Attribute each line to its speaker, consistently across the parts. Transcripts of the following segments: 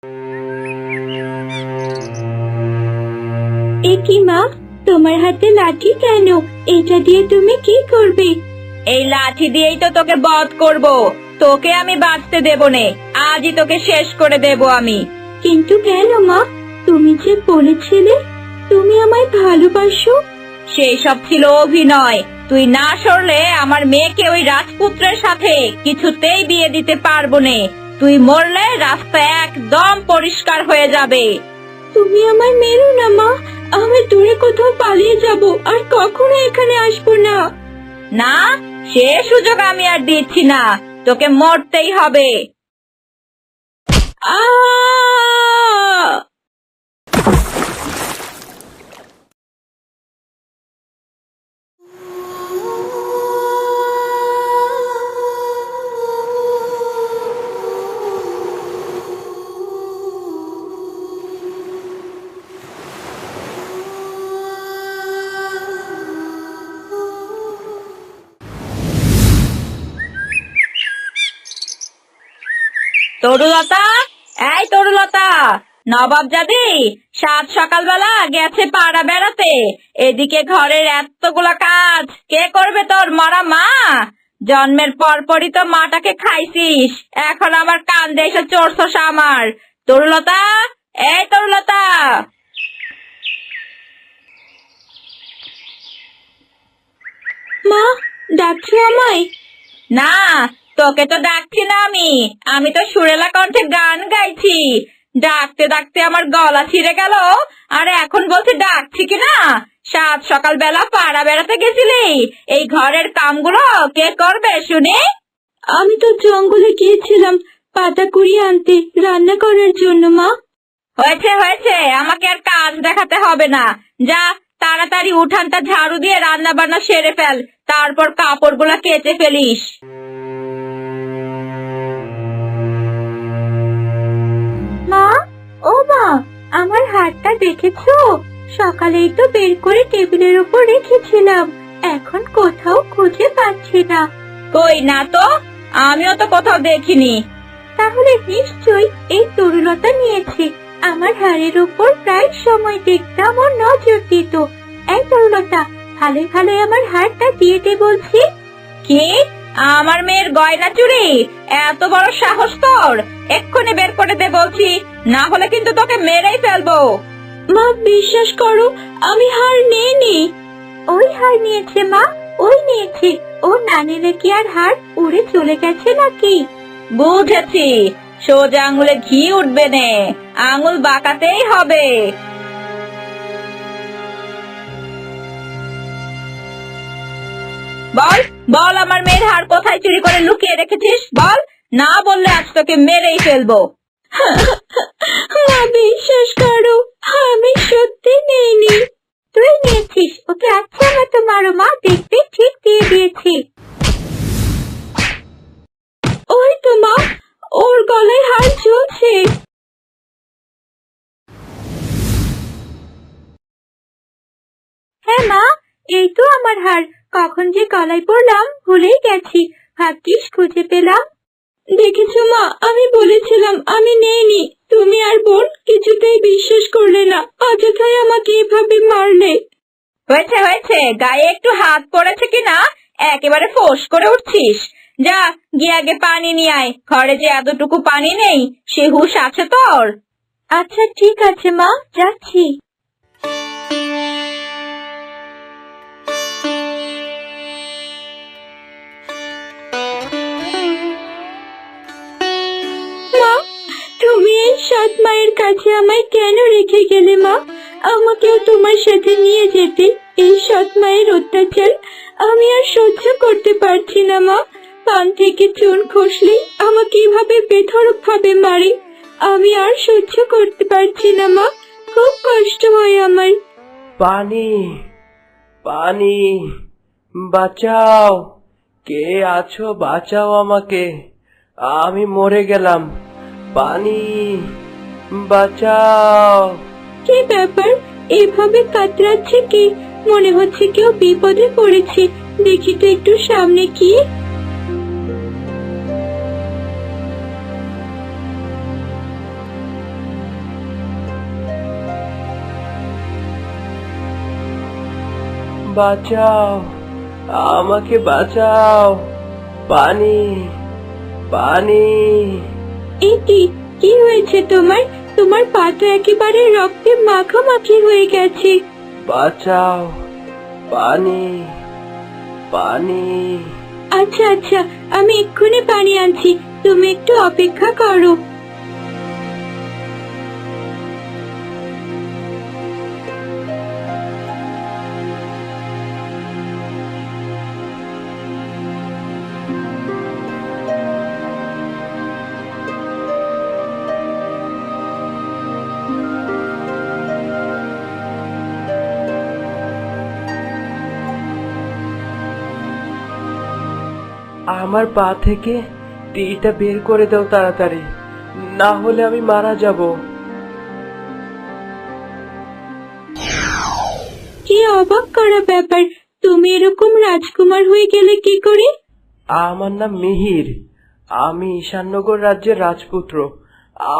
Speaker 1: এ কি মা, তোমার হাতে লাঠি কেন? এটা দিয়ে তুমি কি করবে?
Speaker 2: এই লাঠি দিয়েই তো তোকে বধ করব। তোকে আমি বাঁচতে দেব নে, আজই তোকে শেষ করে দেব আমি।
Speaker 1: কিন্তু কেন মা? তুমি যে বলেছিলে তুমি আমায় ভালোবাসো।
Speaker 2: সেই সব ছিল অভিনয়। তুই না সরলে আমার মেয়েকে ওই রাজপুত্রের সাথে কিছুতেই বিয়ে দিতে পারবো নে। তুই মরলে রাস্তা একদম পরিষ্কার হয়ে যাবে।
Speaker 1: তুমি আমায় মেরো না মা, আমি দূরে কোথাও পালিয়ে যাব, আর কখনো এখানে আসবো না।
Speaker 2: না, সে সুযোগ আমি আর দিচ্ছি না, তোকে মরতেই হবে।
Speaker 1: আ
Speaker 2: তরুলতা, এই তরুলতা, নবাবজাদি সাত সকালবেলা গেছে পাড়া বেড়াতে। এদিকে ঘরের এতগুলা কাজ কে করবে? তোর মরা মা। জন্মের পরপরই তো মাটাকে খাইছিস, এখন আমার কান্দে এসে চড়ছস আমার। তরুলতা, এই তরুলতা।
Speaker 1: মা, ডাকছো আমায়?
Speaker 2: না, তোকে তো ডাকছি না আমি। আমি তো সুরেলা কণ্ঠে গান গাইছি। ডাকতে ডাকতে আমার গলা ছিঁড়ে গেল, আর এখন বলছি ডাকছি কিনা। সাত সকালবেলা পাড়া বেড়াতে গেছিলি, এই ঘরের কামগুলো কে করবে শুনি?
Speaker 1: আমি তো জঙ্গলে গিয়েছিলাম পাতা কুড়িয়ে আনতে, রান্না করার জন্য মা।
Speaker 2: হয়েছে হয়েছে, আমাকে আর কাজ দেখাতে হবে না। যা, তাড়াতাড়ি উঠানটা ঝাড়ু দিয়ে রান্না বান্না সেরে ফেল, তারপর কাপড়গুলা কেচে ফেলিস।
Speaker 1: মা, ও মা, আমার হাতটা দেখেছো? সকালেই তো বের করে টেবিলের উপর রেখেছিলাম, এখন কোথাও খুঁজে পাচ্ছি না।
Speaker 2: কই না তো, আমিও তো কোথাও দেখিনি।
Speaker 1: তাহলে নিশ্চয়ই এই তরুলতা নিয়েছে। আমার হাড়ের উপর প্রায় সময় দেখতাম ও নজর দিত। এই তরুলতা, ভালোই ভালোই আমার হাড়টা দিয়ে দে বলছি।
Speaker 2: কি? আমার মেয়ের গয়না চুরি? এত বড় সাহস তোর! এক্ষুনি বের করে দে বলছি, না হলে কিন্তু তোকে মেরেই ফেলবো।
Speaker 1: মা, বিশ্বাস করো, আমি হার নিইনি। ওই হার নিয়েছে মা, ওই নিয়েছে। ও না নিলে কি আর হার উড়ে চলে গেছে নাকি?
Speaker 2: বুঝেছি, সোজা আঙুলে ঘি উঠবে নে, আঙুল বাঁকাতেই হবে। বল বল, আমার মেয়ের হার কোথায় চুরি করে লুকিয়ে রেখেছিস? বল, না বললে আজ তোকে মেরেই ফেলবো।
Speaker 1: মা, বিশ্বাস করো, আমি সত্যি নেইনি। তুই নিয়েছিস, ওকে আচ্ছা মতো মারো মা, দেখবে ঠিক দিয়ে দিয়েছি। ওই তো মা, ওর গলায় হার ঝুলছে। হ্যাঁ মা, এই তো আমার হার। কখন যে গলায় পড়লাম ভুলেই গেছি, ভাগ্যিস খুঁজে পেলাম। দেখেছো মা, আমি বলেছিলাম আমি নেইনি। তুমি আর বোন কিছুতেই বিশ্বাস করলে না, অযথাই আমাকে এভাবে মারলে।
Speaker 2: হয়েছে হয়েছে, গায়ে একটু হাত পড়েছে কিনা একেবারে ফোঁস করে উঠছিস। যা, গিয়ে আগে পানি নিয়ে আয়। ঘরে যে এতটুকু পানি নেই, সে হুঁশ আছে তোর?
Speaker 1: আচ্ছা ঠিক আছে মা, যাচ্ছি। মা, তুমি এই সৎ মায়ের কাছে আমায় কেন রেখে গেলে মা? আমাকেও তোমার সাথে নিয়ে যেতে। এই সৎ মায়ের অত্যাচার আমি আর সহ্য করতে পারছি না মা। পান থেকে চুন খসলেই আমাকে এভাবে বেধড়ক ভাবে মারে। আমি আর সহ্য করতে পারছি না মা, খুব কষ্ট হয় আমার।
Speaker 3: পানি, পানি, বাঁচাও! কে আছো? বাঁচাও আমাকে, আমি মরে গেলাম। পানি, বাঁচাও!
Speaker 1: কি ব্যাপার, এভাবে কাতরাচ্ছে কি? মনে হচ্ছে কেউ বিপদে পড়েছে। দেখি তো একটু সামনে কি।
Speaker 3: বাঁচাও, আমাকে বাঁচাও। পানি, পানি।
Speaker 1: এ কি, কি হয়েছে তোমার? তোমার পা তো একেবারে রক্তে মাখামাখি হয়ে গেছে।
Speaker 3: বাঁচাও, পানি, পানি।
Speaker 1: আচ্ছা আচ্ছা, আমি এক্ষুনি পানি আনছি, তুমি একটু অপেক্ষা করো।
Speaker 3: আমার পা থেকে তীরটা বের করে দাও তাড়াতাড়ি, না হলে আমি মারা যাব।
Speaker 1: কি অবাক করা ব্যাপার, তুমি এরকম রাজকুমার হয়ে গেলে কি করে?
Speaker 3: আমার নাম মিহির, আমি ঈশাননগর রাজ্যের রাজপুত্র।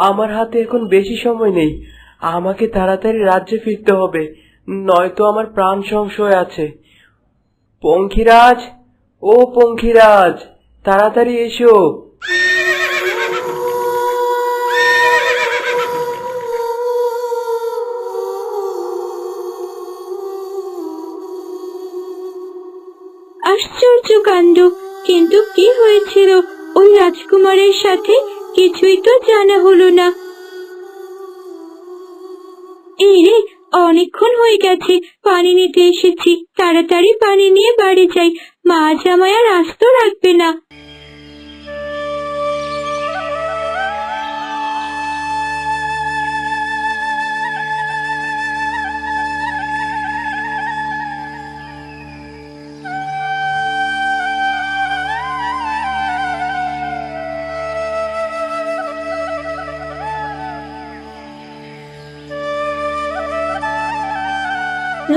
Speaker 3: আমার হাতে এখন বেশি সময় নেই, আমাকে তাড়াতাড়ি রাজ্যে ফিরতে হবে, নয়তো আমার প্রাণ সংশয় আছে। পঙ্খিরাজ, ও পঙ্খিরাজ, তাড়াতাড়ি এসো।
Speaker 1: আশ্চর্য কাণ্ড, কিন্তু কি হয়েছিল ওই রাজকুমারের সাথে কিছুই তো জানা হলো না। এই রে, অনেকক্ষণ হয়ে গেছে, পানি নিতে এসেছি, তাড়াতাড়ি পানি নিয়ে বাড়ি যাই, মা জামাই আর আস্ত রাখবে না।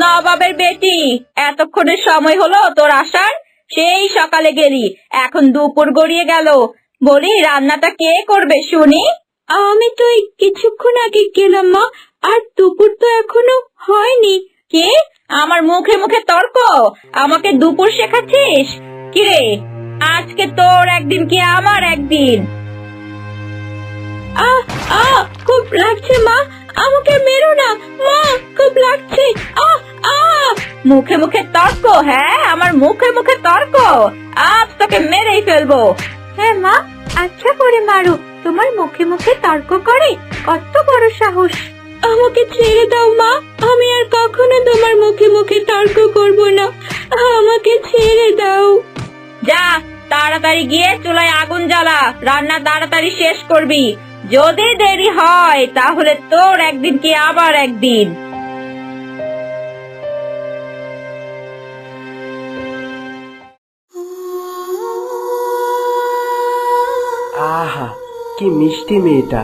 Speaker 2: নবাবের বেটি, এতক্ষণের সময় হলো তোর আসার? সেই সকালে গেলি, এখন দুপুর গড়িয়ে গেল। বলি, রান্নাটা কে করবে শুনি?
Speaker 1: আমি তো এই কিছুক্ষণ আগে গেলাম মা, আর দুপুর তো এখনো হয়নি।
Speaker 2: কে? আমার মুখে মুখে তর্ক, আমাকে দুপুর শেখাচ্ছিস? কিরে, আজকে তোর একদিন কি আমার একদিন?
Speaker 1: আহ আহ, খুব লাগছে মা, আমাকে মেরো না মা, খুব লাগছে। আহ আহ,
Speaker 2: মুখে মুখে তর্ক? হ্যাঁ, আমার মুখে মুখে তর্ক, আজ তোকে মেরেই ফেলবো।
Speaker 1: হ্যাঁ মা, আচ্ছা করে মারো, তোমার মুখে মুখে তর্ক করে, কত বড় সাহস। আমাকে ছেড়ে দাও মা, আমি আর কখনো তোমার মুখে মুখে তর্ক করব না, আমাকে ছেড়ে দাও।
Speaker 2: যা, তাড়াতাড়ি গিয়ে চুলায় আগুন জ্বালা, রান্না তাড়াতাড়ি শেষ করবি। যদি দেরি হয় তাহলে তোর একদিন কি আবার একদিন।
Speaker 3: আহা, কি মিষ্টি মেয়েটা!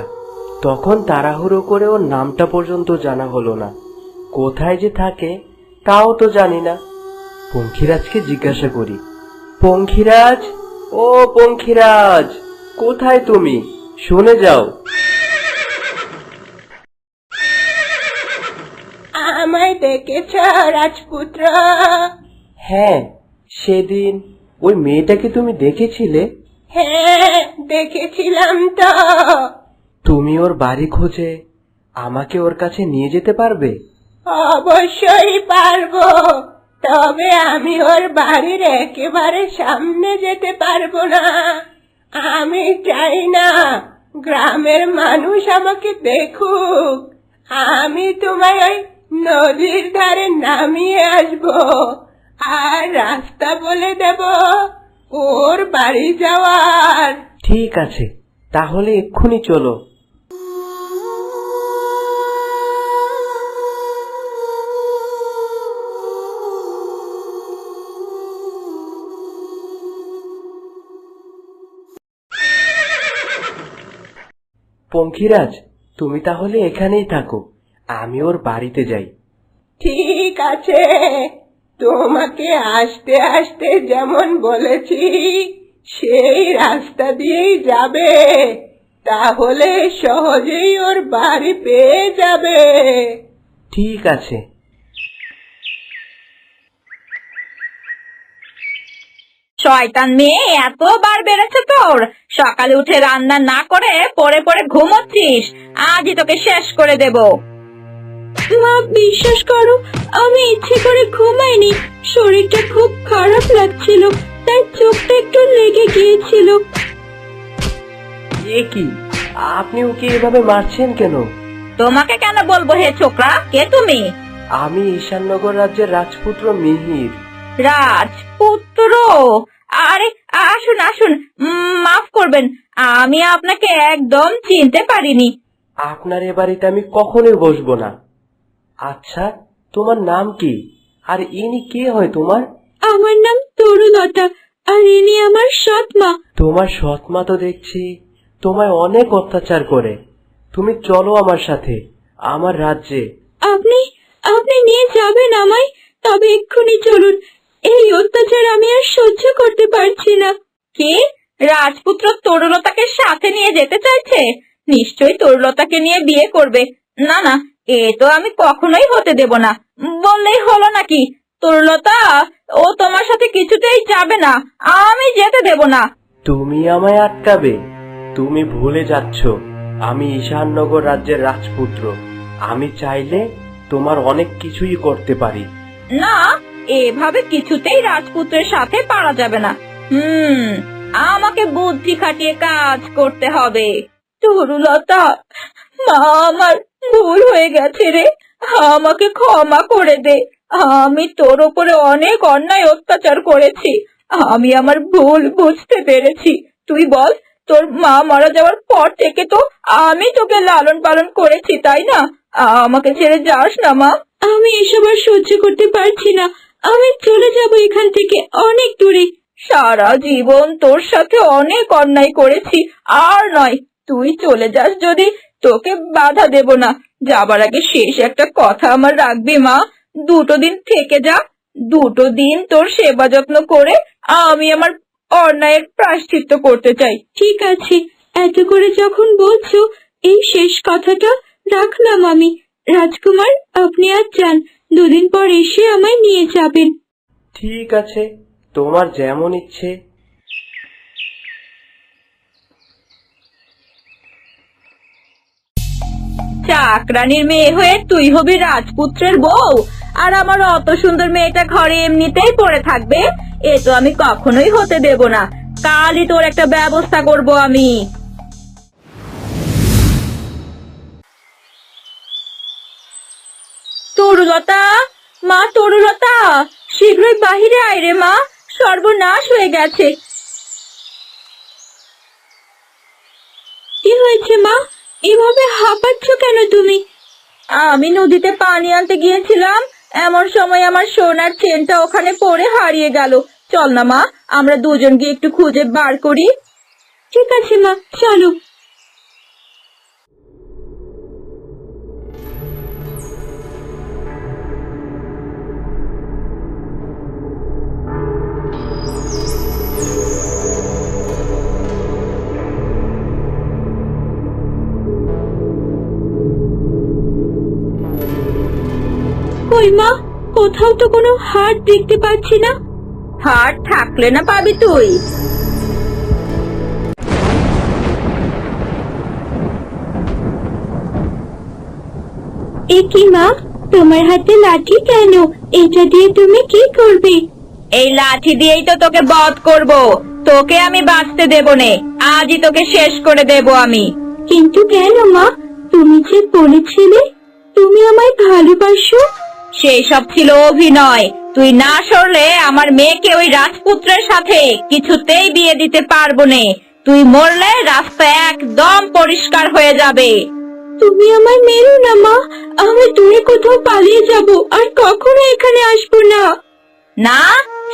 Speaker 3: তখন তাড়াহুড়ো করে ওর নামটা পর্যন্ত জানা হলো না, কোথায় যে থাকে তাও তো জানি না। পঙ্খিরাজকে জিজ্ঞাসা করি। পঙ্খিরাজ, ও পঙ্খিরাজ, কোথায় তুমি? শুনে যাও।
Speaker 1: আমায় দেখেছ রাজপুত্র?
Speaker 3: হ্যাঁ, সেদিন ওই মেয়েটাকে তুমি দেখেছিলে?
Speaker 1: হ্যাঁ, দেখেছিলাম তো।
Speaker 3: তুমি ওর বাড়ি খোঁজে আমাকে ওর কাছে নিয়ে যেতে পারবে?
Speaker 1: অবশ্যই পারবো, তবে আমি ওর বাড়ির একেবারে সামনে যেতে পারবো না। আমি চাই না গ্রামের মানুষ আমাকে দেখুক। আমি তোমায় ওই নদীর ধারে নামিয়ে আসবো, আর রাস্তা বলে দেব ওর বাড়ি যাওয়ার।
Speaker 3: ঠিক আছে, তাহলে এক্ষুনি চলো। পঙ্খিরাজ, তুমি তাহলে এখানেই থাকো, আমি ওর বাড়িতে যাই।
Speaker 1: ঠিক আছে, তোমাকে আসতে আসতে যেমন বলেছি সেই রাস্তা দিয়েই যাবে, তাহলে সহজেই ওর বাড়ি পেয়ে যাবে।
Speaker 3: ঠিক আছে।
Speaker 2: শয়তান মেয়ে, এতবার বেড়েছে তোর। সকালে উঠে রান্না না করে পড়ে পড়ে ঘুমোচ্ছিস। আজই তোকে শেষ করে দেব।
Speaker 1: মা বিশ্বাস করো, আমি ইচ্ছে করে ঘুমাইনি। শরীরটা খুব খারাপ লাগছিল, তাই চোখটা একটু লেগে গিয়েছিল।
Speaker 3: এ কি, আপনি ওকে এভাবে মারছেন কেন?
Speaker 2: তোমাকে কেন বলবো হে ছোকরা, কে তুমি?
Speaker 3: আমি ঈশাননগর রাজ্যের রাজপুত্র মিহির।
Speaker 2: রাজপুত্র? আরে আসুন আসুন, মাফ করবেন, আমি আপনাকে একদম চিনতে পারিনি।
Speaker 3: আপনার এ বাড়িতে আমি কখনোই বসবো না। আচ্ছা, তোমার নাম কি, আর ইনি কে হয় তোমার?
Speaker 1: আমার নাম তরুলতা, আর ইনি আমার সৎ মা।
Speaker 3: তোমার সৎমা তো দেখছি তোমায় অনেক অত্যাচার করে। তুমি চলো আমার সাথে আমার রাজ্যে।
Speaker 1: আপনি আপনি নিয়ে যাবেন আমায়? তবে এক্ষুনি চলুন, এই অত্যাচার আমি আর সহ্য করতে পারছি না।
Speaker 2: কি, রাজপুত্র তরুলতাকে সাথে নিয়ে যেতে চাইছে? নিশ্চয়ই তরুলতাকে নিয়ে বিয়ে করবে। না না, এ তো আমি কখনোই হতে দেব না। বললেই হলো নাকি? তরুলতা, ও তোমার সাথে কিছুতেই যাবে না, আমি যেতে দেব না।
Speaker 3: তুমি আমায় আটকাবে? তুমি ভুলে যাচ্ছ আমি ঈশাননগর রাজ্যের রাজপুত্র। আমি চাইলে তোমার অনেক কিছুই করতে পারি।
Speaker 2: না, এভাবে কিছুতেই রাজপুত্রের সাথে পারা যাবে না। আমাকে বুদ্ধি খাটিয়ে কাজ করতে হবে। তরুলতা, মা, আমার ভুল হয়ে গেছে রে, আমাকে ক্ষমা করে দে। আমি তোর উপরে অনেক অন্যায় অত্যাচার করেছি। আমি আমার ভুল বুঝতে পেরেছি। তুই বল, তোর মা মারা যাওয়ার পর থেকে তো আমি তোকে লালন পালন করেছি, তাই না? আমাকে ছেড়ে যাস না মা।
Speaker 1: আমি এসব আর সহ্য করতে পারছি না, আমি চলে যাব এখান থেকে অনেক দূরে।
Speaker 2: সারা জীবন তোর সাথে অনেক অন্যায় করেছি, আর নয়, তুই চলে যাস যদি, তোকে বাধা দেব না। যাবার আগে শেষ একটা কথা আমার রাখবি মা, 2 দিন থেকে যা। 2 দিন তোর সেবা যত্ন করে আমি আমার অন্যায়ের প্রায়শ্চিত্ত করতে চাই।
Speaker 1: ঠিক আছে, এত করে যখন বলছো, এই শেষ কথাটা রাখলাম আমি। রাজকুমার, আপনি আজ যান, 2 দিন পর এসে আমায় নিয়ে যাবেন।
Speaker 3: ঠিক আছে, তোমার যেমন ইচ্ছে।
Speaker 2: চাকরানির মেয়ে হয়ে তুই হবি রাজপুত্রের বউ, আর আমার অত সুন্দর মেয়েটা ঘরে এমনিতেই পড়ে থাকবে? এ তো আমি কখনোই হতে দেব না। কালই তোর একটা ব্যবস্থা করব আমি। তরুলতা, মা তরুলতা, শীঘ্রই বাহিরে আয় রে মা, সর্বনাশ হয়ে গেছে।
Speaker 1: কি হয়েছে মা? এভাবে হাঁপাচ্ছ কেন তুমি?
Speaker 2: আমি নদীতে পানি আনতে গিয়েছিলাম, এমন সময় আমার সোনার চেনটা ওখানে পড়ে হারিয়ে গেল। চল না মা, আমরা দুজন গিয়ে একটু খুঁজে বার করি।
Speaker 1: ঠিক আছে মা, চলো। কই মা, কোথাও তো কোনো হাড় দেখতে পাচ্ছি না।
Speaker 2: হাট থাকলে না পাবি তুই?
Speaker 1: এ কি মা, তোমার হাতে লাঠি কেন? এটা দিয়ে তুমি কি করবে?
Speaker 2: এই লাঠি দিয়েই তো তোকে বধ করব। তোকে আমি বাঁচতে দেব নে, আজই তোকে শেষ করে দেব আমি।
Speaker 1: কিন্তু কেন মা? তুমি যে বলেছিলে তুমি আমায় ভালোবাসো।
Speaker 2: সেই সব ছিল অভিনয়। তুই না সরলে আমার মেয়েকে ওই রাজপুত্রের সাথে কিছুতেই বিয়ে দিতে পারবো নে। তুই মরলে রাস্তা একদম পরিষ্কার হয়ে যাবে।
Speaker 1: তুমি আমায় মেরো না মা, আমি দূরে কোথাও পালিয়ে যাব, আর কখনো এখানে আসবো না।
Speaker 2: না,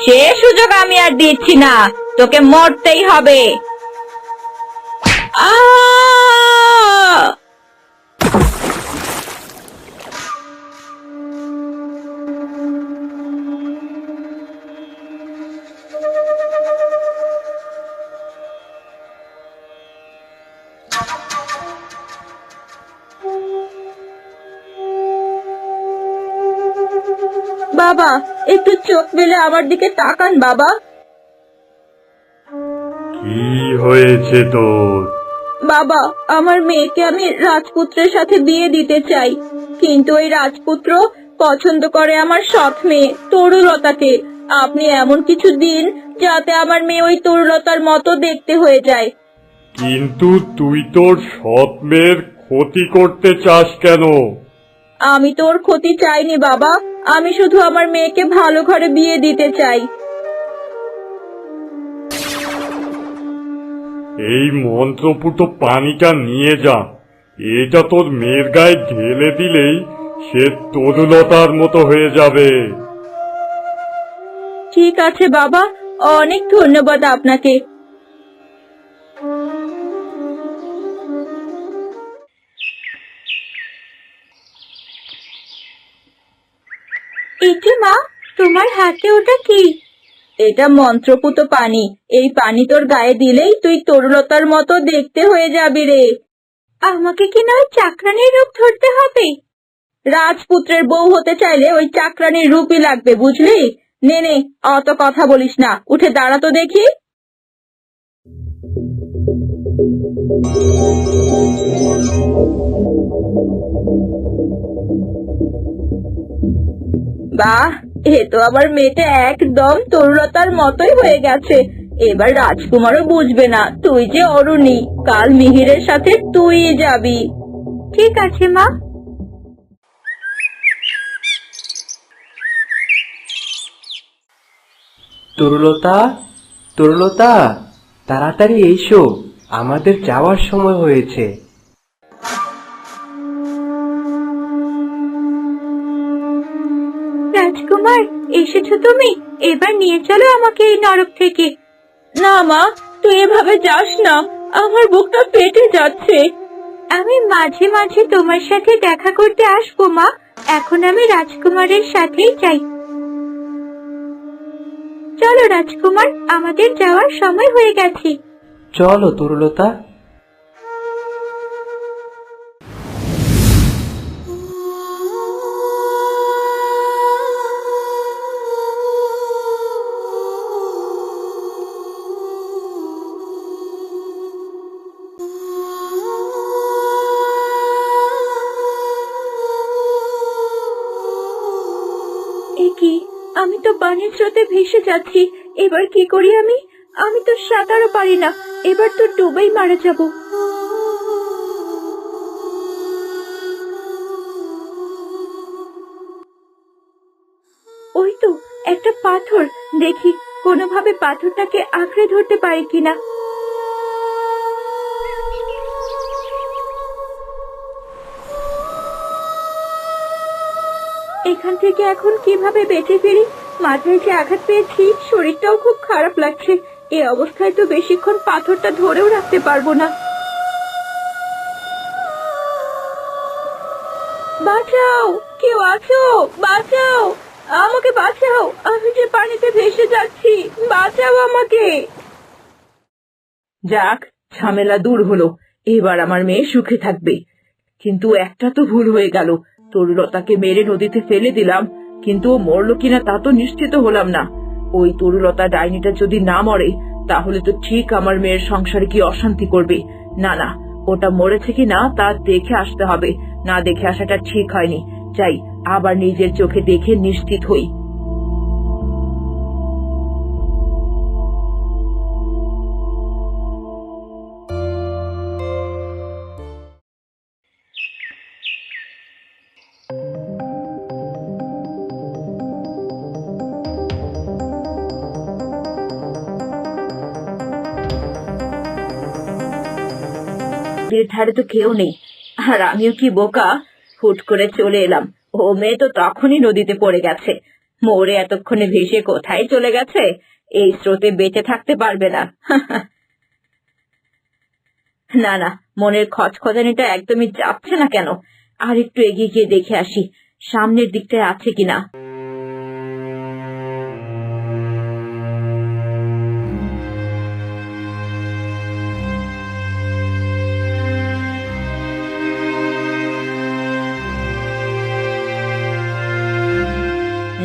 Speaker 2: সে সুযোগ আমি আর দিচ্ছি না, তোকে মরতেই হবে।
Speaker 1: আ
Speaker 2: বাবা, একটু চোখ মেলে আমার দিকে তাকান বাবা।
Speaker 4: কি হয়েছে তোর?
Speaker 2: বাবা, আমার মেয়েকে আমি রাজপুত্রের সাথে বিয়ে দিতে চাই, কিন্তু ওই রাজপুত্র পছন্দ করে আমার সৎ মেয়ে তরুলতাকে। আপনি এমন কিছু দিন যাতে আমার মেয়ে ওই তরুলতার মতো দেখতে হয়ে যায়।
Speaker 4: কিন্তু তুই তোর সৎ মেয়ের ক্ষতি করতে চাস কেন?
Speaker 2: আমি তোর ক্ষতি চাইনি বাবা, আমি শুধু আমার মেয়েকে ভালো ঘরে বিয়ে দিতে চাই।
Speaker 4: এই মন্ত্রপুত পানিটা নিয়ে যা, এটা তোর মেয়ের গায়ে ঢেলে দিলেই সে তরুলতার মতো হয়ে যাবে।
Speaker 2: ঠিক আছে বাবা, অনেক ধন্যবাদ আপনাকে। এটি মা, তোমার হাতে ওটা কি? এটা মন্ত্রপুত পানি। এই পানি তোর গায়ে দিলেই তুই তরুলতার মতো দেখতে হয়ে যাবি রে। আমাকে কি না ওই চাকরানির রূপ ধরতে হবে? রাজপুত্রের বউ হতে চাইলে ওই চাকরানির রূপই লাগবে, বুঝলি? নে নে, অত কথা বলিস না, উঠে দাঁড়া তো দেখি। বাহ, এ তো আবার মেয়েটা একদম তরুলতার মতোই হয়ে গেছে। এবার রাজকুমারও বুঝবে না তুই যে অরুণী, কাল মিহিরের সাথে তুই যাবি। ঠিক আছে মা।
Speaker 3: তরুলতা, তরুলতা, তাড়াতাড়ি এসো, আমাদের যাওয়ার সময় হয়েছে।
Speaker 2: রাজকুমার, এসেছো তুমি? এবার নিয়ে চলো আমাকে এই নরক থেকে। না মা, তুই এভাবে যাস না, আমার বুকটা ফেটে যাচ্ছে। আমি মাঝে মাঝে তোমার সাথে দেখা করতে আসবো মা, এখন আমি রাজকুমারের সাথেই চাই। চলো রাজকুমার, আমাদের যাওয়ার সময় হয়ে গেছে।
Speaker 3: চলো তরুলতা।
Speaker 2: একি, আমি তো পানির স্রোতে ভেসে যাচ্ছি, এবার কি করি আমি? আমি তো সাঁতারও পারি না, এবার তো ডুবেই মারা যাব। ওই তো একটা পাথর, দেখি কোনোভাবে পাথরটাকে আঁকড়ে ধরতে পারি কিনা। এখান থেকে এখন কিভাবে বেঁচে ফিরি? মাথায় যে আঘাত পেয়েছি, শরীরটাও খুব খারাপ লাগছে। এই অবস্থায় তো বেশিক্ষণ পাথরটা ধরেও রাখতে পারবো না। বাঁচাও, কেউ আছো? বাঁচাও, আমাকে বাঁচাও, আমি যে পানিতে ভেসে যাচ্ছি, বাঁচাও আমাকে। যাক, ঝামেলা দূর হলো, এবার আমার মেয়ে সুখে থাকবে। কিন্তু একটা তো ভুল হয়ে গেল, তরুলতাকে মেরে নদীতে ফেলে দিলাম, কিন্তু ও মরলো কিনা তা তো নিশ্চিত হলাম না। ওই তরুলতা ডাইনিটা যদি না মরে, তাহলে তো ঠিক আমার মেয়ের সংসারে কি অশান্তি করবে। না না, ওটা মরেছে কিনা তা দেখে আসতে হবে, না দেখে আসাটা ঠিক হয়নি। যাই, আবার নিজের চোখে দেখে নিশ্চিত হই। ধারে তো কেউ নেই, আর আমিও কি বোকা, হুট করে চলে এলাম। ও মেয়ে তো তখনই নদীতে পড়ে গেছে, মরে এতক্ষণে ভেসে কোথায় চলে গেছে, এই স্রোতে বেঁচে থাকতে পারবে না। না না, মনের খচখচানিটা একদমই যাচ্ছে না কেন। আর একটু এগিয়ে গিয়ে দেখে আসি সামনের দিকটায় আছে কিনা।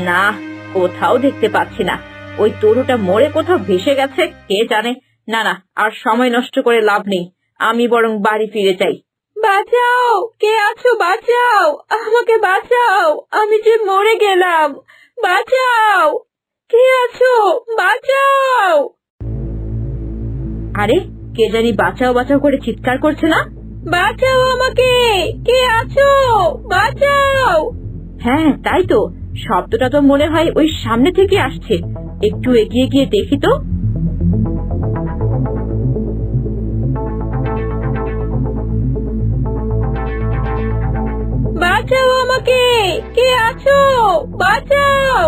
Speaker 2: না, কোথাও দেখতে পাচ্ছি না। ওই তরুটা মরে কোথাও ভেসে গেছে, কে জানে। না না, আর সময় নষ্ট করে লাভ নেই, আমি বরং বাড়ি ফিরে যাই।
Speaker 1: বাঁচাও, কে আছো? বাঁচাও, আমাকে বাঁচাও, আমি যে মরে গেলাম। বাঁচাও, কে আছো? বাঁচাও।
Speaker 2: আরে, কে জানি বাঁচাও বাঁচাও করে চিৎকার করছে না?
Speaker 1: বাঁচাও আমাকে, কে আছো? বাঁচাও।
Speaker 2: হ্যাঁ, তাই তো, শব্দটা তো মনে হয় ওই সামনে থেকে আসছে। একটু এগিয়ে গিয়ে দেখি তো।
Speaker 1: বাঁচাও আমাকে, কে আছো? বাঁচাও।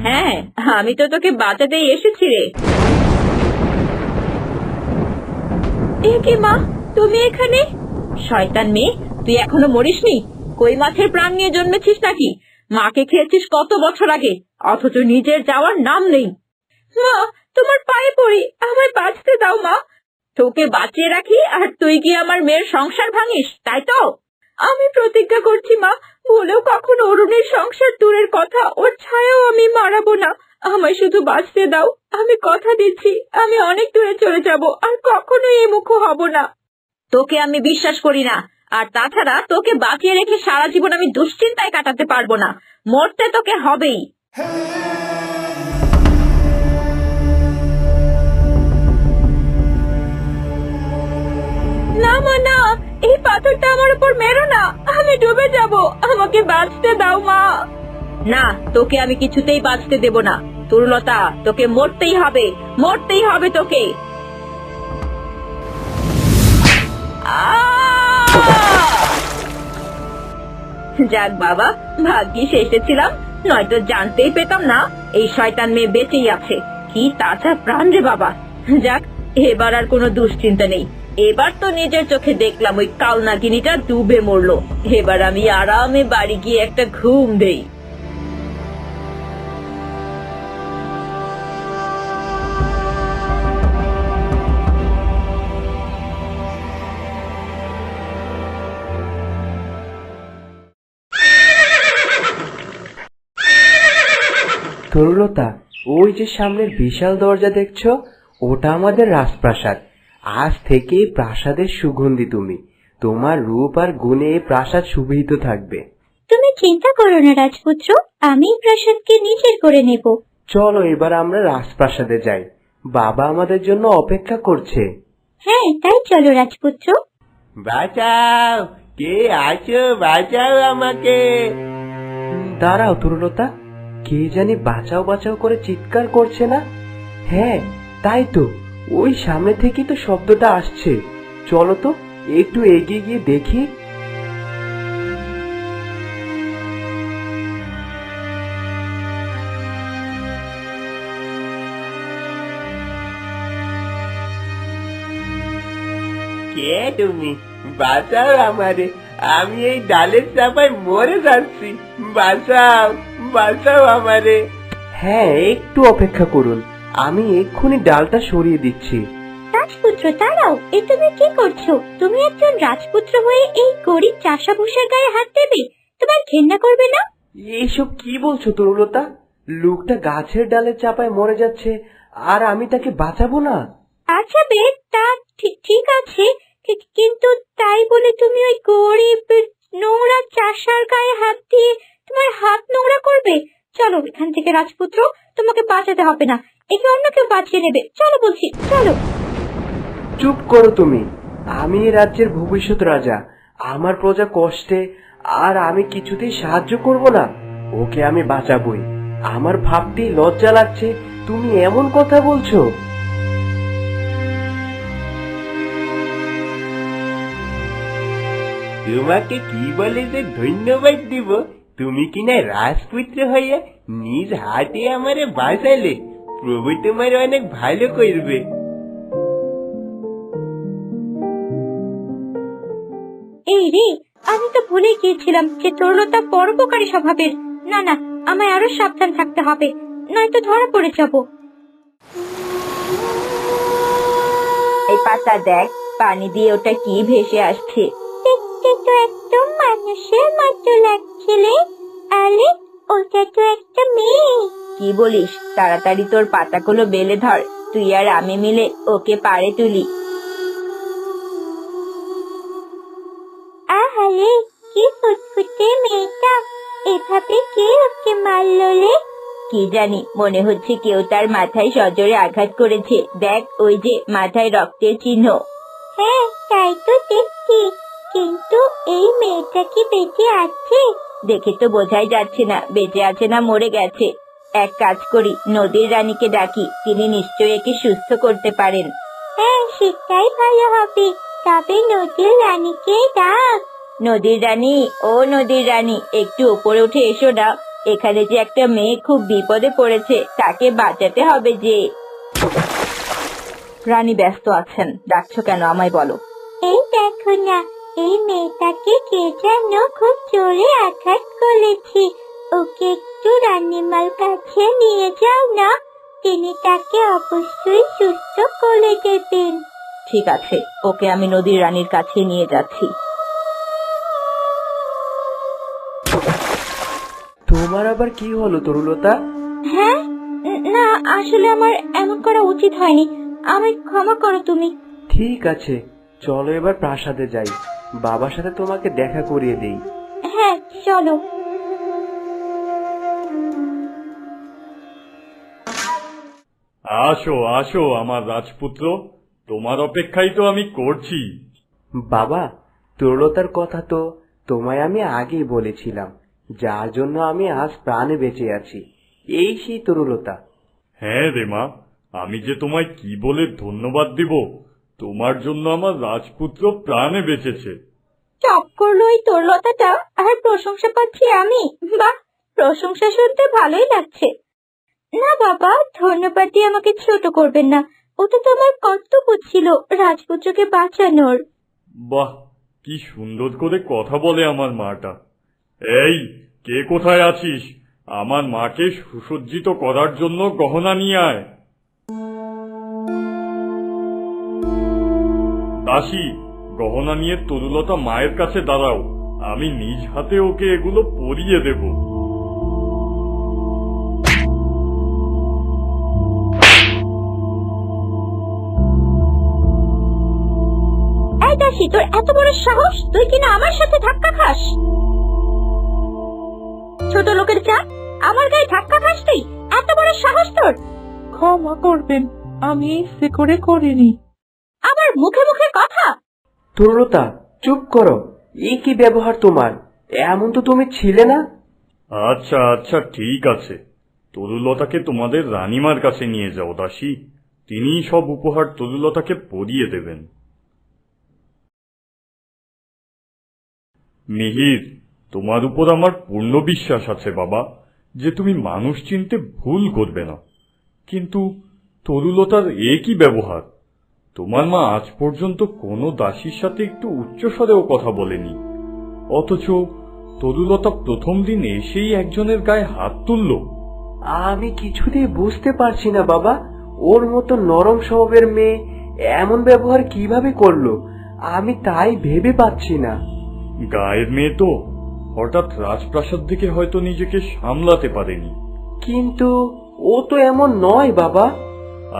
Speaker 2: হ্যাঁ, আমি তো তোকে বাঁচাতেই এসেছি রে।
Speaker 1: এ কি মা, তুমি এখানে?
Speaker 2: শয়তান মেয়ে, তুই এখনো মরিসনি? কই মাছের প্রাণ নিয়ে জন্মেছিস নাকি? মাকে খেয়েছিস কত বছর আগে, অথচ নিজের যাওয়ার নাম নেই।
Speaker 1: মা, তোমার পায়ে পড়ি, আমায় বাঁচতে দাও মা।
Speaker 2: তোকে বাঁচিয়ে রাখি আর তুই কি আমার মেয়ের সংসার ভাঙিস, তাই তো?
Speaker 1: আমি প্রতিজ্ঞা করছি মা, বলেও কখনো অরুণের সংসার দূরের কথা, ওর ছায়াও আমি মারাবো না। আমায় শুধু বাঁচতে দাও, আমি কথা দিচ্ছি আমি অনেক দূরে চলে যাব, আর কখনোই এ মুখো হব না।
Speaker 2: তোকে আমি বিশ্বাস করি না, আর তাছাড়া তোকে বাঁচিয়ে রেখে সারা জীবন আমি দুশ্চিন্তায় কাটাতে পারবো না। মরতে তোকে হবেই।
Speaker 1: না মা, না, এই পাথরটা আমার উপর মেরো না, আমি ডুবে যাব, আমাকে বাঁচতে দাও মা।
Speaker 2: না, তোকে আমি কিছুতেই বাঁচতে দেব না। তরুলতা, তোকে মরতেই হবে, মরতেই হবে তোকে। যাক বাবা, ভাগ্যিস এসেছিলাম, নয়তো জানতেই পেতাম না এই শয়তান মেয়ে বেঁচেই আছে। কি তাজা প্রাণ রে বাবা। যাক, এবার আর কোনো দুশ্চিন্তা নেই। এবার তো নিজের চোখে দেখলাম ওই কালনাগিনীটা ডুবে মরলো। এবার আমি আরামে বাড়ি গিয়ে একটা ঘুম দেই।
Speaker 3: তরুলতা, ওই যে সামনের বিশাল দরজা দেখছো, ওটা আমাদের রাজপ্রাসাদ। আজ থেকে প্রাসাদের সুগন্ধি তুমি। তোমার রূপ আর গুণে এই প্রাসাদ সুবিহিত থাকবে।
Speaker 1: তুমি চিন্তা করো না রাজপুত্র, আমি প্রাসাদকে নিজের করে নেব।
Speaker 3: চলো এবার আমরা রাজপ্রাসাদে যাই, বাবা আমাদের জন্য অপেক্ষা করছে।
Speaker 1: হ্যাঁ, তাই চলো রাজপুত্র।
Speaker 3: বাঁচাও, কে আছো? বাঁচাও আমাকে। দাঁড়াও তরুলতা, কে জানি বাঁচাও বাঁচাও করে চিৎকার করছে না? হ্যাঁ, তাই তো, ওই সামনে থেকেই তো শব্দটা আসছে। চলো তো একটু এগিয়ে গিয়ে দেখি। কে তুমি? বাঁচাও আমারে, আমি এই ডালের চাপায় মরে যাচ্ছি। বাঁচাও, বাঁচাও আমারে। হ্যাঁ, একটু অপেক্ষা করুন, আমি এক্ষুনি ডালটা সরিয়ে দিচ্ছি।
Speaker 1: রাজপুত্র দাঁড়াও, এ তুমি কি করছো? তুমি একজন রাজপুত্র হয়ে এই গরিব চাষা ভুষার গায়ে হাত দেবে? তোমার ঘেন্না করবে না?
Speaker 3: এইসব কি বলছো তরুলতা? লোকটা গাছের ডালের চাপায় মরে যাচ্ছে, আর আমি তাকে বাঁচাবো না?
Speaker 1: আচ্ছা বেশ, তা ঠিক আছে, কিন্তু তাই বলে তুমি ওই গরিব নোংরা চাষার গায়ে হাত দিয়ে তোমার হাত নোংরা করবে? চলো এখান থেকে রাজপুত্র, তোমাকে বাঁচাতে হবে না, একে অন্য কেউ বাঁচিয়ে নেবে। চলো বলছি, চলো।
Speaker 3: চুপ করো তুমি, আমি এই রাজ্যের ভবিষ্যৎ রাজা। আমার প্রজা কষ্টে, আর আমি কিছুতেই সাহায্য করব না। ওকে আমি বাঁচাবই। আমার ভাবতেই লজ্জা লাগছে, তুমি এমন কথা বলছো। তোমাকে কি বলে যে ধন্যবাদ দিব? তুমি কিনা রাজপুত্র হইয়া নিজ হাতে আমারে বাঁচালে। প্রভু তোমার অনেক ভালো করবে।
Speaker 1: এই রে, আমি তো ভুলে গিয়েছিলাম যে তরুলতা পরোপকারী স্বভাবের। না না, আমায় আরো সাবধান থাকতে হবে, নয়তো ধরা পড়ে যাব।
Speaker 2: এই পাতা দেখ, পানি দিয়ে ওটা কি ভেসে আসছে।
Speaker 1: দেখতে তো একদম মানুষের মতো লাগছিল। আরে, ওটা তো একটা মেয়ে।
Speaker 2: কি বলিস? তাড়াতাড়ি তোর পাতাগুলো বেলে ধর, তুই আর আমি মিলে ওকে পাড়ে তুলি।
Speaker 1: আহারে, কি ফুটফুটে মেয়েটা, এভাবে কে ওকে মারলো রে?
Speaker 2: কি জানি, মনে হচ্ছে কেউ তার মাথায় সজোরে আঘাত করেছে। দেখ, ওই যে মাথায় রক্তের চিহ্ন।
Speaker 1: হ্যাঁ, তাই তো দেখছি, কিন্তু এই মেয়েটা কি বেঁচে আছে?
Speaker 2: দেখে তো বোঝাই যাচ্ছে না বেঁচে আছে না মরে গেছে। এক কাজ করি, নদীর রানীকে ডাকি, তিনি নিশ্চয়ই একে সুস্থ করতে পারেন।
Speaker 1: হ্যাঁ, সেটাই ভালো হবে। তবে নদীর রানীকে ডাক।
Speaker 2: নদীর রানী, ও নদীর রানী, একটু উপরে উঠে এসো না। এখানে যে একটা মেয়ে খুব বিপদে পড়েছে, তাকে বাঁচাতে হবে যে। রানী ব্যস্ত আছেন, ডাকছো কেন আমায় বলো।
Speaker 1: এই দেখো না, এই মেয়েটাকে কে যেন খুব জোরে আঘাত করেছে। ওকে একটু রানীমার কাছে নিয়ে যাও না, তিনি তাকে অবশ্যই সুস্থ করে দেবেন।
Speaker 2: ঠিক আছে, ওকে আমি নদীর রানীর কাছে নিয়ে যাচ্ছি।
Speaker 3: তোমার আবার কি হলো তরুলতা?
Speaker 1: হ্যাঁ, না, আসলে আমার এমন করা উচিত হয়নি, আমায় ক্ষমা করো তুমি।
Speaker 3: ঠিক আছে, চলো এবার প্রাসাদে যাই, বাবার সাথে তোমাকে দেখা করিয়ে দেই।
Speaker 1: হ্যাঁ, চলো।
Speaker 4: আসো আসো আমার রাজপুত্র, তোমার অপেক্ষাই তো আমি করছি।
Speaker 3: বাবা, তরুলতার কথা তো তোমায় আমি আগেই বলেছিলাম, যার জন্য আমি আজ প্রাণে বেঁচে আছি। এই সেই তরুলতা।
Speaker 4: হ্যাঁ রে মা, আমি যে তোমায় কি বলে ধন্যবাদ দিব। তোমার জন্য আমার রাজপুত্র প্রাণে বেঁচেছে।
Speaker 1: চপ করলো এই তরলতাটা, আর প্রশংসা পাচ্ছি আমি। বাহ, প্রশংসা শুনতে ভালোই লাগছে। না বাবা, ধন্যবাদ দিয়ে আমাকে ছোট করবেন না, ওটা তো আমার কর্তব্য ছিল রাজপুত্রকে বাঁচানোর।
Speaker 4: বাহ, কি সুন্দর করে কথা বলে আমার মাটা। এই, কে কোথায় আছিস? আমার মাকে সুসজ্জিত করার জন্য গহনা নিয়ে আয়। দাসী, গহনা নিয়ে তরুলতা মায়ের কাছে দাঁড়াও, আমি নিজ হাতে ওকে এগুলো পরিয়ে দেব।
Speaker 1: এই দাসী, তোর এত বড় সাহস, তুই কিনা আমার সাথে ধাক্কা খাস? ছোট লোকের চা, আমার গায়ে ধাক্কা খাস তুই? এত বড় সাহস তোর!
Speaker 5: ক্ষমা করবেন, আমি ইচ্ছে করে করিনি।
Speaker 1: আবার মুখে মুখে কথা!
Speaker 3: তরুলতা, চুপ করো, এ কি ব্যবহার তোমার? এমন তো তুমি ছিলে না।
Speaker 4: আচ্ছা আচ্ছা, ঠিক আছে, তরুলতাকে তোমাদের রানীমার কাছে নিয়ে যাও দাসী, তিনিই সব উপহার তরুলতাকে পরিয়ে দেবেন। মিহির, তোমার উপর আমার পূর্ণ বিশ্বাস আছে বাবা, যে তুমি মানুষ চিনতে ভুল করবে না। কিন্তু তরুলতার এ কি ব্যবহার? তোমার মা আজ পর্যন্ত কোনো দাসীর সাথে একটু উচ্চস্বরেও কথা বলেনি, অথচ তরুলতা প্রথম দিন এসেই একজনের গায়ে হাত তুলল।
Speaker 3: আমি কিছুতেই বুঝতে পারছি না বাবা, ওর মতো নরম স্বভাবের মেয়ে এমন ব্যবহার কিভাবে করলো, আমি তাই ভেবে পাচ্ছি না।
Speaker 4: গায়ের মেয়ে তো, হঠাৎ রাজপ্রাসাদ থেকে হয়তো নিজেকে সামলাতে পারেনি।
Speaker 3: কিন্তু ও তো এমন নয় বাবা।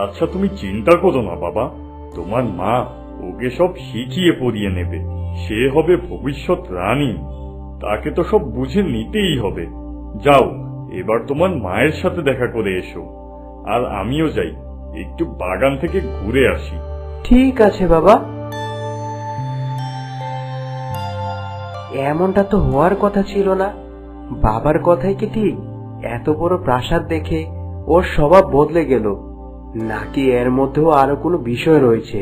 Speaker 4: আচ্ছা, তুমি চিন্তা করো না বাবা, তোমার মা ওকে সব শিখিয়ে পড়িয়ে নেবে। সে হবে ভবিষ্যৎ রানী, তাকে তো সব বুঝে নিতেই হবে। যাও, এবার তোমার মায়ের সাথে দেখা করে এসো, আর আমিও যাই, একটু বাগান থেকে ঘুরে আসি।
Speaker 3: ঠিক আছে বাবা। এমনটা তো হওয়ার কথা ছিল না। বাবার কথাই কি ঠিক? এত বড় প্রাসাদ দেখে ওর স্বভাব বদলে গেল, নাকি এর মধ্যেও আরো কোনো বিষয় রয়েছে?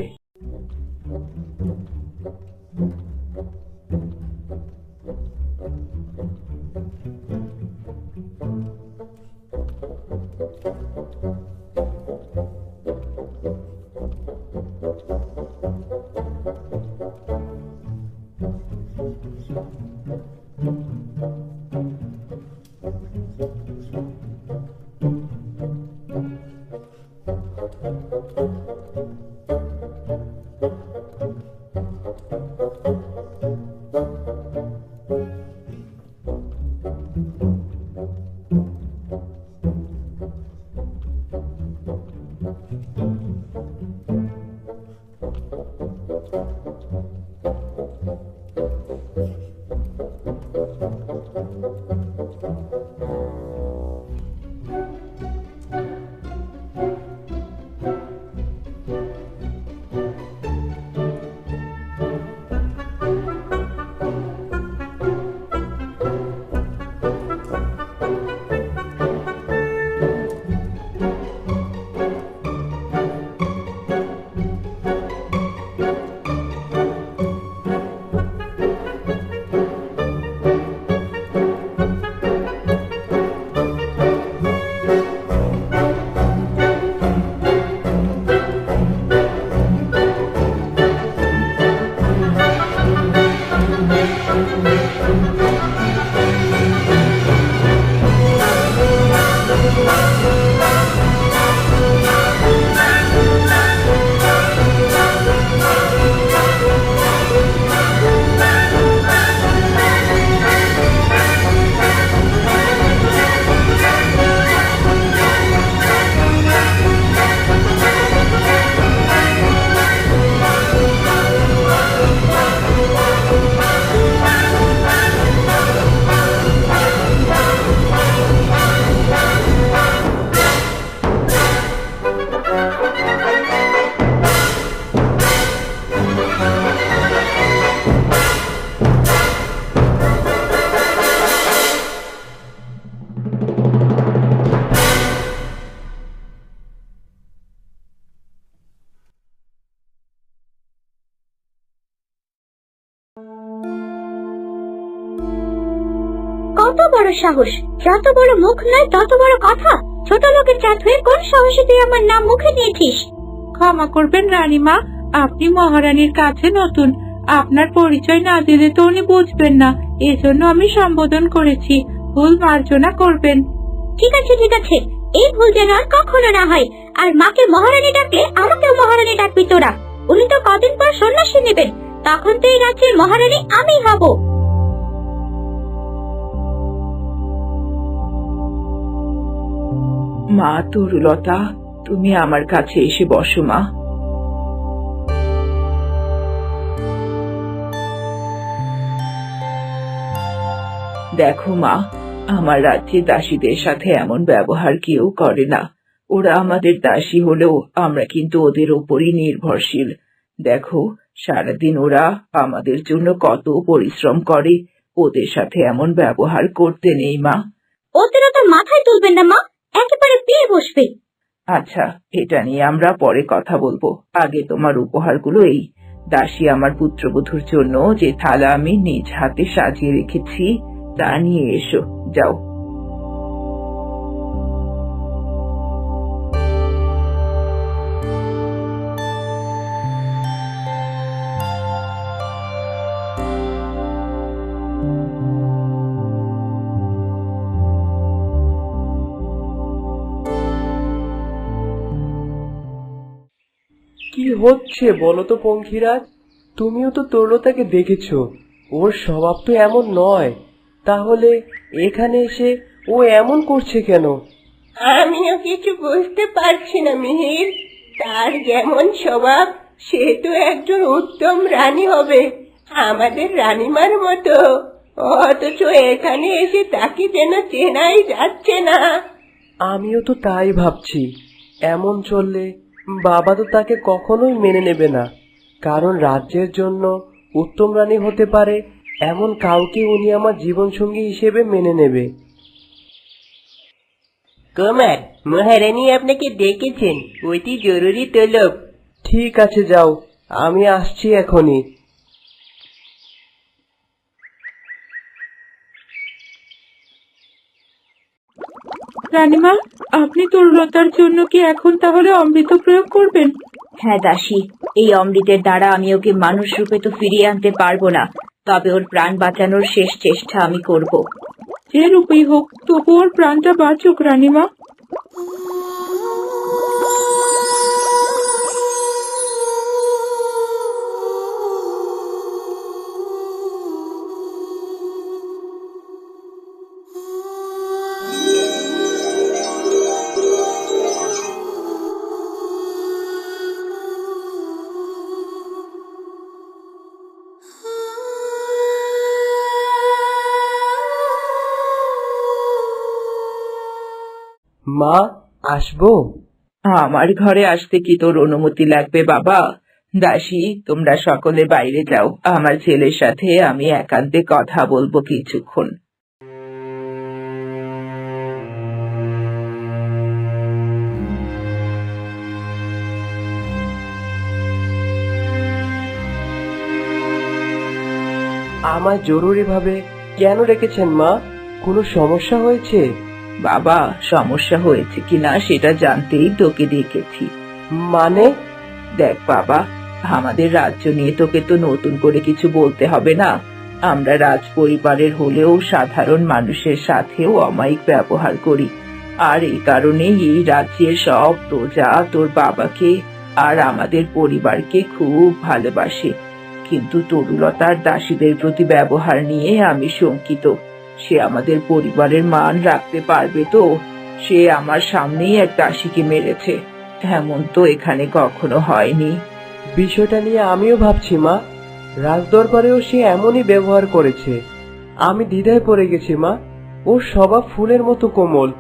Speaker 1: কত বড় সাহস! যত বড় মুখ নয় তত বড় কথা। ছোট লোকের জাত হয়ে কোন সাহসে তুই আমার নাম মুখে নিয়েছিস?
Speaker 5: ক্ষমা করবেন রানীমা, আপনি মহারানীর কাছে নতুন। আপনার পরিচয় না দিলে তো উনি বুঝবেন না, এজন্য আমি সম্বোধন করেছি। ভুল মার্জনা করবেন।
Speaker 1: ঠিক আছে ঠিক আছে, এই ভুল যেন আর কখনো না হয়। আর মাকে মহারানী ডাকলে আমাকেও মহারানী ডাকবি তোরা। উনি তো কদিন পর সন্ন্যাসী নেবেন, তখন তো এই রাজ্যের মহারানী আমি হব।
Speaker 5: মা তরুলতা, তুমি আমার কাছে এসে বসো মা। দেখো মা, আমার রাজ্যে দাসীদের সাথে এমন ব্যবহার কেউ করে না। ওরা আমাদের দাসী হলেও আমরা কিন্তু ওদের ওপরই নির্ভরশীল। দেখো, সারাদিন ওরা আমাদের জন্য কত পরিশ্রম করে। ওদের সাথে এমন ব্যবহার করতে নেই মা।
Speaker 1: ওদেরও তো মাথায় তুলবেন না মা, একেবারে পেয়ে বসবে।
Speaker 5: আচ্ছা, এটা নিয়ে আমরা পরে কথা বলবো। আগে তোমার উপহারগুলো এই। দাসী আমার পুত্রবধূর জন্য যে থালা আমি নিজ হাতে সাজিয়ে রেখেছি তা নিয়ে এসো, যাও।
Speaker 3: কি হচ্ছে বলো তো পঙ্খিরাজ? তুমিও তো তরুলতাকে দেখেছো, ওর স্বভাব তো এমন নয়। তাহলে এখানে এসে ও এমন করছে কেন?
Speaker 6: আমিও কিছু বুঝতে পারছি না মিহির। তার যেমন স্বভাব, সে তো একজন উত্তম রানী হবে, আমাদের রানীমার মতো। অথচ এখানে এসে তাকে যেন চেনাই যাচ্ছে না।
Speaker 3: আমিও তো তাই ভাবছি। এমন চললে বাবা তো তাকে কখনোই মেনে নেবে না, কারণ রাজ্যের জন্য উত্তম রানী হতে পারে এমন কাউকে উনি আমার জীবনসঙ্গী হিসেবে মেনে নেবে।
Speaker 6: কুমার, মহারানী আপনাকে ডেকেছেন, অতি জরুরি তলব।
Speaker 3: ঠিক আছে, যাও, আমি আসছি এখনই।
Speaker 5: রানীমা, আপনি তরুলতার জন্য কি এখন তাহলে অমৃত প্রয়োগ করবেন?
Speaker 2: হ্যাঁ দাসী, এই অমৃতের দ্বারা আমি ওকে মানুষ রূপে তো ফিরিয়ে আনতে পারবো না, তবে ওর প্রাণ বাঁচানোর শেষ চেষ্টা আমি করব।
Speaker 5: যে রূপেই হোক, তবু ওর প্রাণটা বাঁচুক রানীমা।
Speaker 3: মা, আসবো?
Speaker 5: আমার ঘরে আসতে কি তোর অনুমতি লাগবে বাবা? দাসী, তোমরা সকলে বাইরে যাও, আমার ছেলের সাথে আমি একান্তে কথা বলবো কিছুক্ষণ।
Speaker 3: আমায় জরুরিভাবে কেন রেখেছেন মা? কোনো সমস্যা হয়েছে?
Speaker 5: বাবা, সমস্যা হয়েছে কিনা সেটা জানতেই তোকে ডেকেছি।
Speaker 3: মানে?
Speaker 5: দেখ বাবা, আমাদের রাজ্য নিয়ে তোকে তো নতুন করে কিছু বলতে হবে না। আমরা রাজ পরিবারের হলেও সাধারণ মানুষের সাথেও অমায়িক ব্যবহার করি, আর এই কারণেই এই রাজ্যের সব প্রজা তোর বাবাকে আর আমাদের পরিবারকে খুব ভালোবাসে। কিন্তু তরুলতার দাসীদের প্রতি ব্যবহার নিয়ে আমি শঙ্কিত। সে আমাদের পরিবারের মান রাখতে পারবে তো? সে আমার সামনেই এক দাসীকে মেরেছে। এমন তো এখানে কখনো হয়নি।
Speaker 3: বিষয়টা নিয়ে আমিও ভাবছি মা। রাজদরবারেও সে এমনই ব্যবহার করেছে। আমি দ্বিধায় পড়ে গেছি মা। ওর স্বভাব ফুলের মতো কোমল,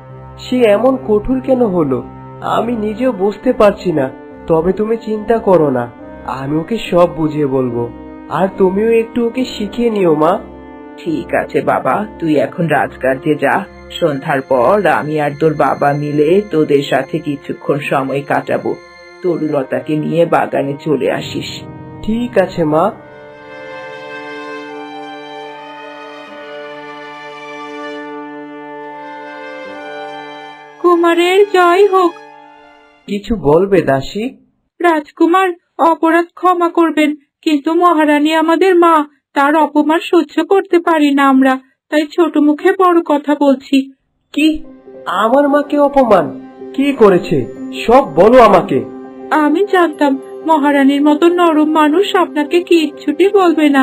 Speaker 3: সে এমন কঠোর কেন হলো আমি নিজেও বুঝতে পারছি না। তবে তুমি চিন্তা করো না, আমি ওকে সব বুঝিয়ে বলবো। আর তুমিও একটু ওকে শিখিয়ে নিও মা।
Speaker 5: ঠিক আছে বাবা, তুই এখন রাজকার্যে যা। সন্ধ্যার পর আমি আর তোর বাবা মিলে তোদের সাথে কিছুক্ষণ সময় কাটাবো। তরুলতাকে নিয়ে বাগানে চলে আসিস।
Speaker 3: ঠিক আছে মা।
Speaker 1: কুমারের জয় হোক।
Speaker 3: কিছু বলবে দাসী?
Speaker 1: রাজকুমার, অপরাধ ক্ষমা করবেন, কিন্তু মহারানী আমাদের মা, তার অপমান সহ্য করতে পারি না আমরা, তাই ছোট মুখে বড় কথা বলছি।
Speaker 3: কি? আমার মাকে অপমান? কি করেছে সব বলো আমাকে।
Speaker 1: আমি জানতাম মহারানীর মতো নরম মানুষ আপনাকে কিচ্ছুটি বলবে না।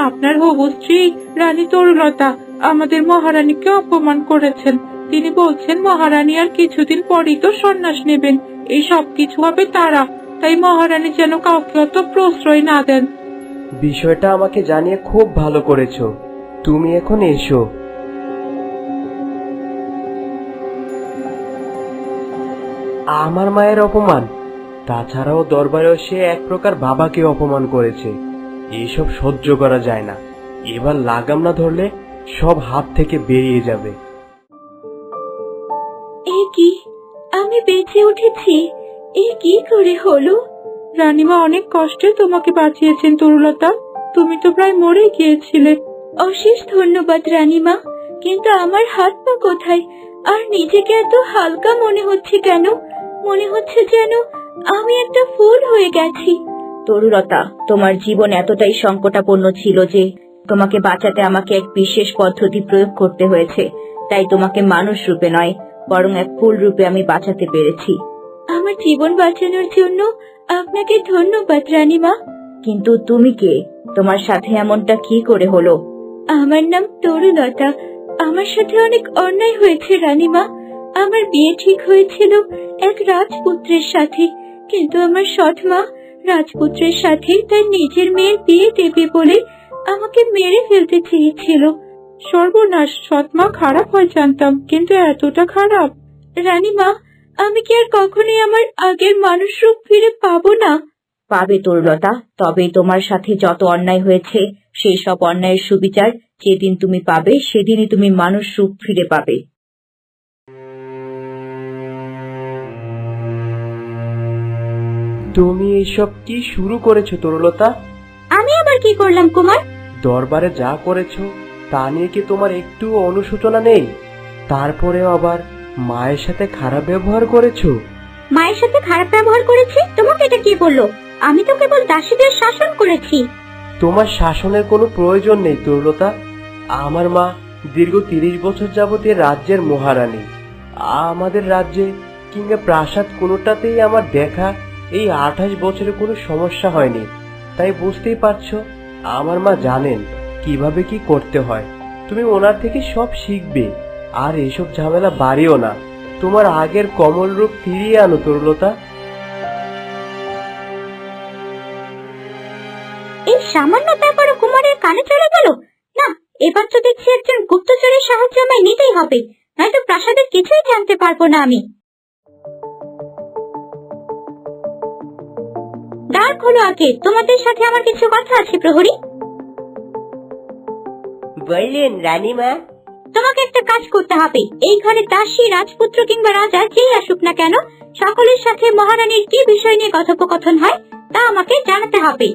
Speaker 1: আপনার হবু স্ত্রী রানী তরুলতা আমাদের মহারানীকে অপমান করেছেন। তিনি বলছেন মহারানী আর কিছুদিন পরেই তো সন্ন্যাস নেবেন। এই সব কিছু হবে তারা, তাই মহারানী যেন কাউকে অত প্রশ্রয় না দেন।
Speaker 3: বিষয়টা আমাকে জানিয়ে খুব ভালো করেছো। তুমি এখন এসো। আমার মায়ের অপমান? তাছাড়াও দরবারেও সে এক প্রকার বাবাকে অপমান করেছে। এসব সহ্য করা যায় না। এবার লাগাম না ধরলে সব হাত থেকে বেরিয়ে যাবে।
Speaker 1: এ কি, আমি বেঁচে উঠেছি? এ কি করে হলো? রানীমা অনেক কষ্টে তোমাকে বাঁচিয়েছেন তরুলতা, তুমি তো প্রায় মরে গিয়েছিলে। অশেষ ধন্যবাদ রানীমা, কিন্তু আমার হাত পা কোথায়? আর নিজেকে এত হালকা মনে হচ্ছে কেন? মনে হচ্ছে যেন আমি একটা ফুল হয়ে গেছি।
Speaker 2: তরুলতা, তোমার জীবন এতটাই সংকটাপন্ন ছিল যে তোমাকে বাঁচাতে আমাকে এক বিশেষ পদ্ধতি প্রয়োগ করতে হয়েছে। তাই তোমাকে মানুষ রূপে নয়, বরং এক ফুল রূপে আমি বাঁচাতে পেরেছি।
Speaker 1: আমার জীবন বাঁচানোর জন্য আপনাকে ধন্যবাদ রানীমা।
Speaker 2: কিন্তু তুমি কে? তোমার সাথে এমনটা কি করে হলো?
Speaker 1: আমার নাম তরুলতা। আমার সাথে অনেক অন্যায় হয়েছে রানীমা। আমার বিয়ে ঠিক হয়েছিল এক রাজপুত্রের সাথে, কিন্তু আমার সৎ মা রাজপুত্রের সাথে তার নিজের মেয়ের বিয়ে দেবে বলে আমাকে মেরে ফেলতে চেয়েছিল। সর্বনাশ, সৎমা খারাপ হয় জানতাম, কিন্তু এতটা খারাপ? রানীমা, আমি কি আর কখনোই আমার আগের মানুষ রূপ ফিরে পাবো না?
Speaker 2: পাবে তরুলতা, তবে তোমার সাথে যত অন্যায় হয়েছে সেই সব অন্যায়ের সুবিচার যেদিন তুমি পাবে সেদিনই তুমি মানুষ রূপ ফিরে পাবে।
Speaker 3: তুমি এইসব কি শুরু করেছো তরুলতা?
Speaker 1: আমি আবার কি করলাম কুমার?
Speaker 3: দরবারে যা করেছো তা নিয়ে কি তোমার একটু অনুশোচনা নেই? তারপরেও আবার মায়ের সাথে খারাপ ব্যবহার করেছো।
Speaker 1: মায়ের সাথে খারাপ ব্যবহার করেছি? তোমাকে এটা কি বললো? আমি তো কেবল দাসীদের শাসন করেছি।
Speaker 3: তোমার শাসনের কোনো প্রয়োজন নেই তরুলতা। আমার মা দীর্ঘ 30 বছর যাবত এ রাজ্যের মহারানী। আমাদের রাজ্যে কিংবা প্রাসাদ কোনোটাতেই আমার দেখা এই 28 বছরে কোনো সমস্যা হয়নি। তাই বুঝতেই পারছো আমার মা জানেন কিভাবে কি করতে হয়। তুমি ওনার থেকে সব শিখবে, আর এসব ঝামেলা বাড়িও না। তোমার আগের কমল রূপ ফিরিয়ে আনো তরুলতা।
Speaker 1: এই সামান্য ব্যাপারও কুমারের কানে চলে গেল? না, এবার তো দেখছি একজন গুপ্তচরের সাহায্য আমায় নিতেই হবে, নয়তো প্রাসাদের কিছুই জানতে পারবো না আমি। দ্বার খোলো আগে, তোমাদের সাথে আমার কিছু কথা আছে প্রহরী।
Speaker 6: বললেন রানীমা।
Speaker 1: তোমাকে একটা কাজ করতে হবে। এই ঘরে দাসী, রাজপুত্র কিংবা রাজা যেই আসুক না কেন, সকলের সাথে মহারানীর কি বিষয় নিয়ে কথোপকথন হয় তা আমাকে জানাতে হবে।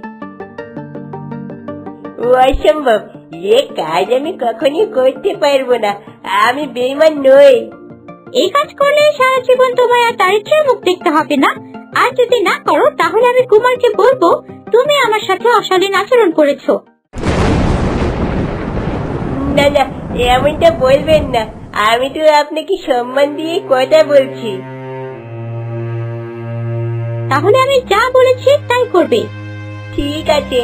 Speaker 6: ও অসম্ভব, এ কাজ আমি কখনই করতে পারবো না, আমি বেঈমান নই।
Speaker 1: এই কাজ করলে সারা জীবন তোমায় আর দারিদ্র্যের মুখ দেখতে হবে না। আর যদি না করো তাহলে আমি কুমারকে বলবো তুমি আমার সাথে অশালীন আচরণ করেছো।
Speaker 6: না না, এমনটা বলবেন না, আমি তো আপনাকে সম্মান দিয়ে কথা বলছি।
Speaker 1: তাহলে আমি যা বলেছি তাই করবে।
Speaker 6: ঠিক আছে।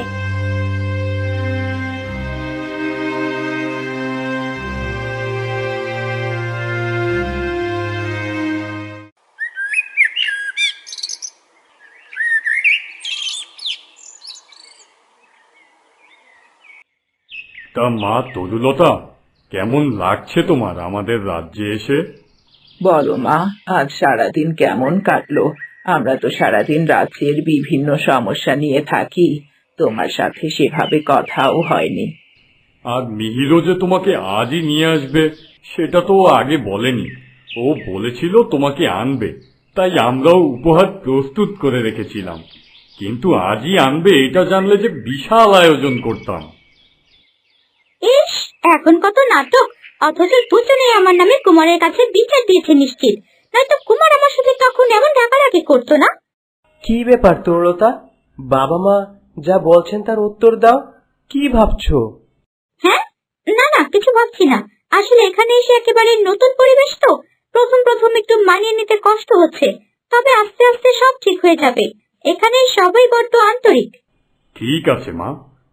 Speaker 4: তা মা তরুলতা, কেমন লাগছে তোমার আমাদের রাজ্যে এসে?
Speaker 5: বলো মা, আজ সারাদিন কেমন কাটলো? আমরা তো সারাদিন রাজ্যের বিভিন্ন সমস্যা নিয়ে থাকি, তোমার সাথে সেভাবে কথাও হয়নি।
Speaker 4: আর মিহিরও যে তোমাকে আজই নিয়ে আসবে সেটা তো ও আগে বলেনি। ও বলেছিল তোমাকে আনবে, তাই আমরাও উপহার প্রস্তুত করে রেখেছিলাম। কিন্তু আজই আনবে এটা জানলে যে বিশাল আয়োজন করতাম।
Speaker 1: ইস, এখন কত নাটক! অথচ দুজনেই আমার নামে কুমারের কাছে বিচার দিয়েছে নিশ্চিত, নয়তো কুমার আমার সাথে তখন এমন ডাকাডাকি করতো না।
Speaker 3: কি ব্যাপার তরুলতা? বাবা মা যা বলছেন তার উত্তর দাও। কি ভাবছো?
Speaker 1: হ্যাঁ, না না, কিছু ভাবছি না। আসলে এখানে এসে একেবারে নতুন পরিবেশ তো, প্রথম প্রথম একটু মানিয়ে নিতে কষ্ট হচ্ছে, তবে আস্তে আস্তে সব ঠিক হয়ে যাবে। এখানে সবাই বড্ড আন্তরিক।
Speaker 4: ঠিক আছে মা,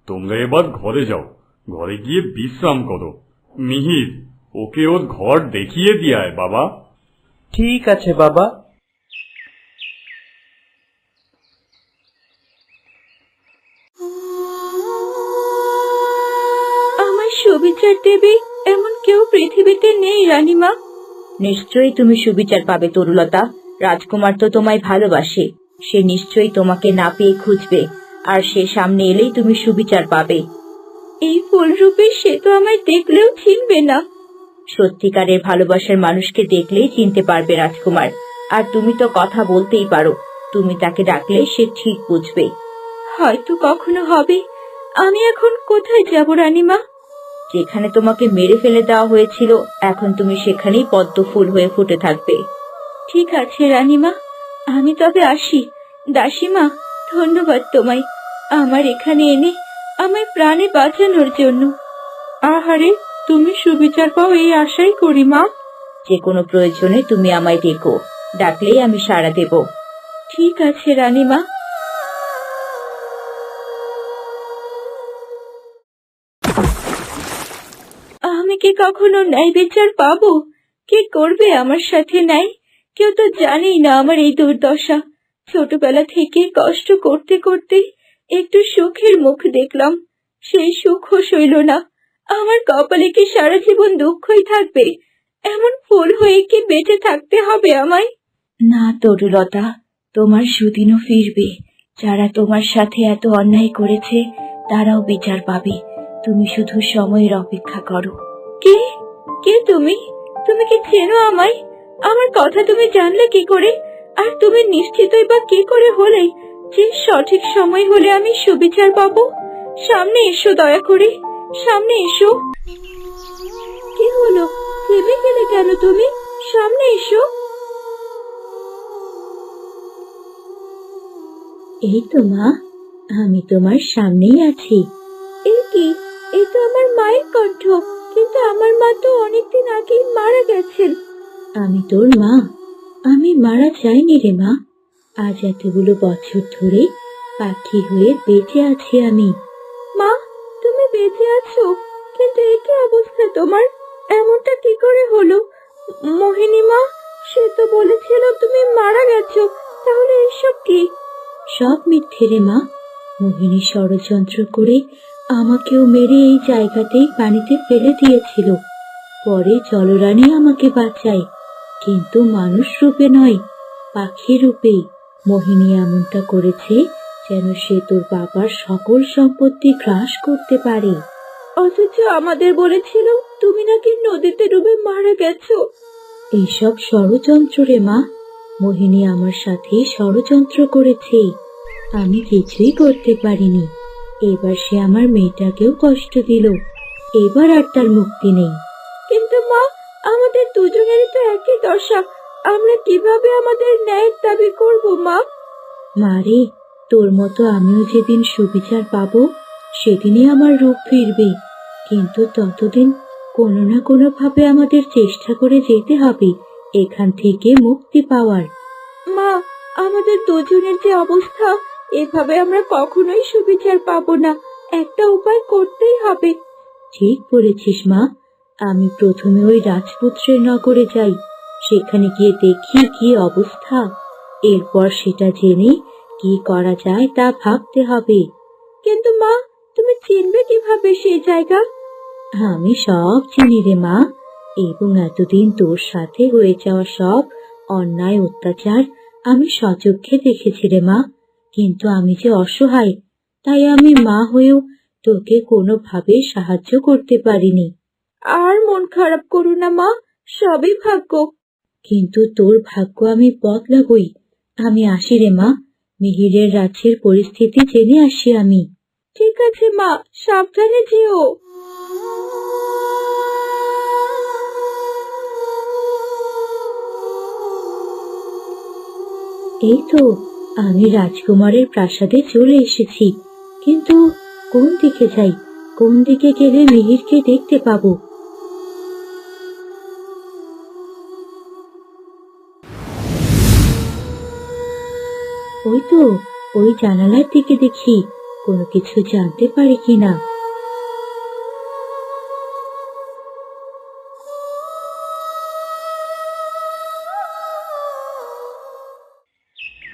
Speaker 4: তোমরা এবার ঘরে যাও, ঘরে গিয়ে বিশ্রাম করো। মিহির, ওকে ওর ঘর দেখিয়ে দিয়ে আয় বাবা।
Speaker 3: ঠিক আছে বাবা।
Speaker 1: আমার সুবিচার দেবে এমন কেউ পৃথিবীতে নেই রানীমা।
Speaker 2: নিশ্চয়ই তুমি সুবিচার পাবে তরুলতা। রাজকুমার তো তোমায় ভালোবাসে, সে নিশ্চয়ই তোমাকে না পেয়ে খুঁজবে, আর সে সামনে এলেই তুমি সুবিচার পাবে।
Speaker 1: এই ফুল রূপে সে তো আমায় দেখলেও চিনবে না।
Speaker 2: সত্যিকারের ভালোবাসার মানুষকে দেখলেই চিনতে পারবে রাজকুমার। আর তুমি তো কথা বলতেই পারো, তুমি তাকে ডাকলে সে ঠিক বুঝবে।
Speaker 1: হয়তো কখনো হবে। আমি এখন কোথায় যাব রানীমা?
Speaker 2: যেখানে তোমাকে মেরে ফেলে দেওয়া হয়েছিল এখন তুমি সেখানেই পদ্ম ফুল হয়ে ফুটে থাকবে।
Speaker 1: ঠিক আছে রানীমা, আমি তবে আসি। দাসীমা, ধন্যবাদ তোমায় আমার এখানে এনে আমায় প্রাণে বাঁচানোর জন্য। আহারে, তুমি সুবিচার পাও এই আশাই করি মা।
Speaker 2: যে কোনো প্রয়োজনে তুমি আমায় ডেকো, ডাকলেই আমি সাড়া দেব।
Speaker 1: ঠিক আছে রানীমা। আমি কি কখনো ন্যায় বিচার পাবো? কে করবে আমার সাথে ন্যায়? কেউ তো জানেই না আমার এই দুর্দশা। ছোটবেলা থেকে কষ্ট করতে করতে একটু সুখের মুখ দেখলাম, সেই সুখও সইল না। আমার কপালে কি সারা জীবন দুঃখই থাকবে? এমন ফুল হয়ে কি বেঁচে থাকতে হবে আমায়?
Speaker 2: না তরুলতা, তোমার সুদিনও ফিরবে। যারা তোমার সাথে এত অন্যায় করেছে তারাও বিচার পাবে। তুমি শুধু সময়ের অপেক্ষা করো।
Speaker 1: কে কে তুমি? তুমি কি চেনো আমায়? আমার কথা তুমি জানলে কি করে? আর তুমি নিশ্চিতই বা কি করে হলে যে সঠিক সময় হলে আমি সুবিচার পাবো? সামনে এসো, দয়া করে সামনে এসো। কি হলো, থেমে গেলে কেন তুমি? সামনে এসো।
Speaker 2: এই তো মা, আমি তোমার সামনেই আছি।
Speaker 1: এই কি? এই তো আমার মায়ের কণ্ঠ, কিন্তু আমার মা তো অনেকদিন আগেই মারা গেছেন।
Speaker 2: আমি তোর মা, আমি মারা যাইনি রে মা। আজ এতগুলো বছর ধরে পাখি হয়ে বেঁচে আছি আমি।
Speaker 1: মা, তুমি বেঁচে আছো? কিন্তু এই কি অবস্থা তোমার? এমনটা কি করে হলো? মোহিনী মা, সে তো বলেছিল তুমি মারা গেছো, তাহলে এসব কি?
Speaker 2: সব মিথ্যে রে মা। মোহিনী ষড়যন্ত্র করে আমাকেও মেরে এই জায়গাতেই পানিতে ফেলে দিয়েছিল। পরে জলরানী আমাকে বাঁচায়, কিন্তু মানুষ রূপে নয়, পাখি রূপে। মোহিনী এমনটা করেছে
Speaker 1: যেন সে তোর বাবার সকল সম্পত্তি গ্রাস করতে পারে। অথচ আমাদের বলেছিল তুমি নাকি নদীতে ডুবে মারা গেছো। এইসব ষড়যন্ত্র রে মা, মোহিনী আমার সাথে ষড়যন্ত্র করেছে। আমি কিছুই করতে পারিনি। এবার সে আমার মেয়েটাকেও কষ্ট দিল। এবার আর তার মুক্তি নেই। কিন্তু মা, আমাদের দুজনেরই তো একই দশা। আমরা কিভাবে আমাদের ন্যায়ের দাবি করব মা? মারে, তোর মতো আমিও যেদিন সুবিচার পাবো সেদিনই আমার রূপ ফিরবে। কিন্তু ততদিন কোনো না কোনো ভাবে আমাদের চেষ্টা করে যেতে হবে এখান থেকে মুক্তি পাওয়ার। মা, আমাদের দুজনের যে অবস্থা, এভাবে আমরা কখনোই সুবিচার পাবো না। একটা উপায় করতেই হবে। ঠিক বলেছিস মা। আমি প্রথমে ওই রাজপুত্রের নগরে যাই, সেখানে গিয়ে দেখি কি অবস্থা। এরপর সেটা জেনে কি করা যায় তা ভাবতে হবে। কিন্তু মা, তুমি চিনবে কিভাবে সেই জায়গা? আমি সব চিনি রে মা, এবং এতদিন তোর সাথে হয়ে যাওয়া সব অন্যায় অত্যাচার আমি সচক্ষে দেখেছি রে মা। কিন্তু আমি যে অসহায়, তাই আমি মা হয়েও তোকে কোনোভাবে সাহায্য করতে পারিনি। আর মন খারাপ করো না মা, সবই ভাগ্য। কিন্তু তোর ভাগ্য আমি বদলাবই। আমি আসি রে মা, মিহিরের রাজ্যের পরিস্থিতি জেনে আসি আমি। ঠিক আছে মা, সাবধানে যেও। এই তো আমি রাজকুমারের প্রাসাদে চলে এসেছি। কিন্তু কোন দিকে যাই? কোন দিকে গেলে মিহিরকে দেখতে পাবো? ওই তো, ওই জানালার দিকে দেখি কোনো কিছু জানতে পারি কিনা।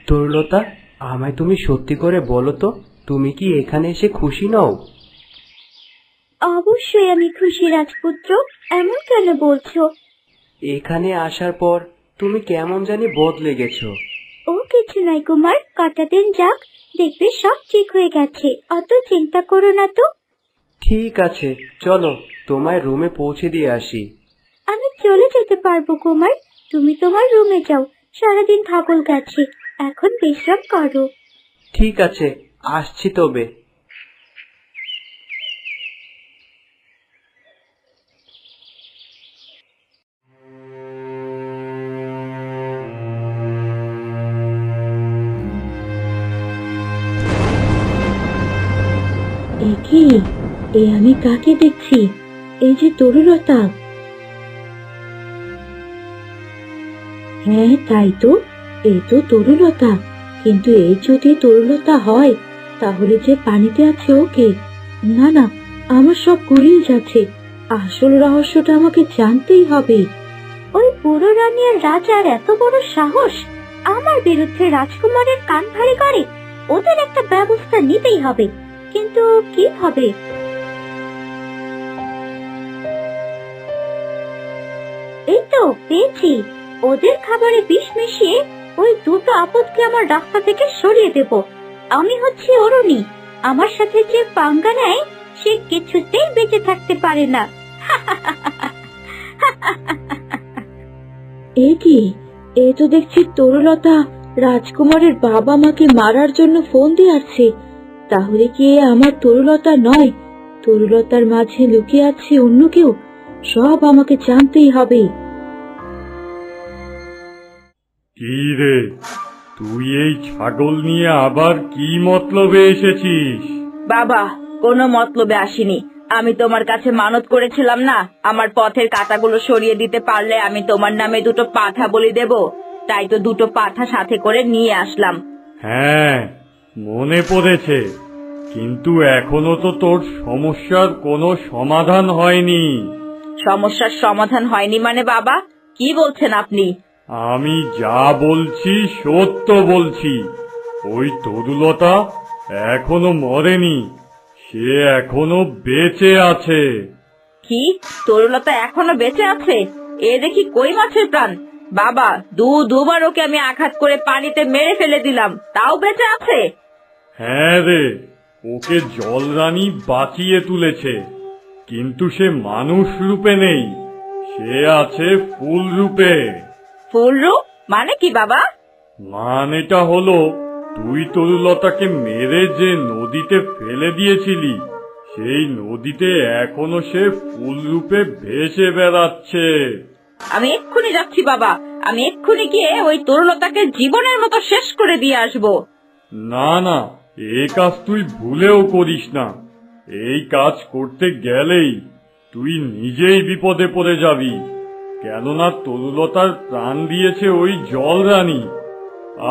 Speaker 3: তরুলতা, আমায় তুমি সত্যি করে বলো তো, তুমি কি এখানে এসে খুশি নও?
Speaker 1: অবশ্যই আমি খুশি রাজপুত্র। এমন কেন বলছো?
Speaker 3: এখানে আসার পর তুমি কেমন জানি বদলে গেছো।
Speaker 1: ও কিছু নাই কুমার, কটা দিন যাক, দেখবে সব ঠিক হয়ে গেছে। অত চিন্তা করো না তো।
Speaker 3: ঠিক আছে, চলো তোমায় রুমে পৌঁছে দিয়ে আসি।
Speaker 1: আমি চলে যেতে পারবো কুমার, তুমি তোমার রুমে যাও। সারাদিন থাকল গেছে, এখন বিশ্রাম করো।
Speaker 3: ঠিক আছে, আসছি তবে।
Speaker 1: এ কি? এ আমি কাকে দেখছি? এই যে তরুলতা। হ্যাঁ তাই তো, এই তো তরুলতা। কিন্তু এই যদি তরুলতা হয়, তাহলে যে পানিতে আছে ওকে। না না, আমার সব গুলিয়ে যাচ্ছে। আসল রহস্যটা আমাকে জানতেই হবে। ওই বুড়ো রানী আর রাজার এত বড় সাহস, আমার বিরুদ্ধে রাজকুমারের কান ভারী করে। ওদের একটা ব্যবস্থা নিতেই হবে, কিন্তু কি হবে? এই তো পেয়েছি। ওদের খাবারে বিষ মিশিয়ে ওই দুটো আপদকে আমার রাস্তা থেকে সরিয়ে দেব। আমি হচ্ছি অরুণী। আমার সাথে যে পাঙ্গা নেয় সে কিছুতেই বেঁচে থাকতে পারে না। এ কি? এ তো দেখছি তরুলতা রাজকুমারের বাবা মাকে মারার জন্য ফোন দিয়ে আসছে। তাহলে কি এ আমার তরুলতা নয়? তরুলতার মাঝে লুকিয়ে আছে অন্য কেউ। সব আমাকে জানতেই হবে।
Speaker 4: কি রে, তুই এই ছাগল নিয়ে আবার কি মতলবে এসেছিস?
Speaker 2: বাবা, কোনো মতলবে আসিনি। আমি তোমার কাছে মানত করেছিলাম না, আমার পথের কাঁটাগুলো সরিয়ে দিতে পারলে আমি তোমার নামে দুটো পাঠা বলি দেব। তাই তো দুটো পাঠা সাথে করে নিয়ে আসলাম।
Speaker 4: হ্যাঁ, মনে পড়েছে। কিন্তু এখনো তো তোর সমস্যার কোনো সমাধান হয়নি।
Speaker 2: সমস্যার সমাধান হয়নি মানে বাবা, কি বলছেন আপনি?
Speaker 4: আমি যা বলছি সত্য বলছি। ওই তরুলতা এখনো মরেনি, সে এখনো বেঁচে আছে।
Speaker 2: কি? তরুলতা এখনো বেঁচে আছে? এ দেখি কই মাছের প্রাণ। বাবা, দুবার ওকে আমি আঘাত করে পানিতে মেরে ফেলে দিলাম, তাও বেঁচে আছে?
Speaker 4: হ্যাঁ রে, ওকে জলরানী বাঁচিয়ে তুলেছে, কিন্তু সে মানুষ রূপে নেই, সে আছে ফুল রূপে।
Speaker 2: ফুলরূপ মানে কি বাবা?
Speaker 4: মানেটা হলো, তুই তরুলতাকে মেরে যে নদীতে ফেলে দিয়েছিলি, সেই নদীতে এখনো সে ফুল রূপে ভেসে বেড়াচ্ছে।
Speaker 2: আমি এক্ষুনি যাচ্ছি বাবা, আমি এক্ষুনি গিয়ে ওই তরুলতাকে জীবনের মতো শেষ করে দিয়ে আসবো।
Speaker 4: না না, এই কাজ তুই ভুলেও করিস না। এই কাজ করতে গেলেই তুই নিজেই বিপদে পড়ে যাবি, কেননা তরুলতার প্রাণ দিয়েছে ওই জলরানী,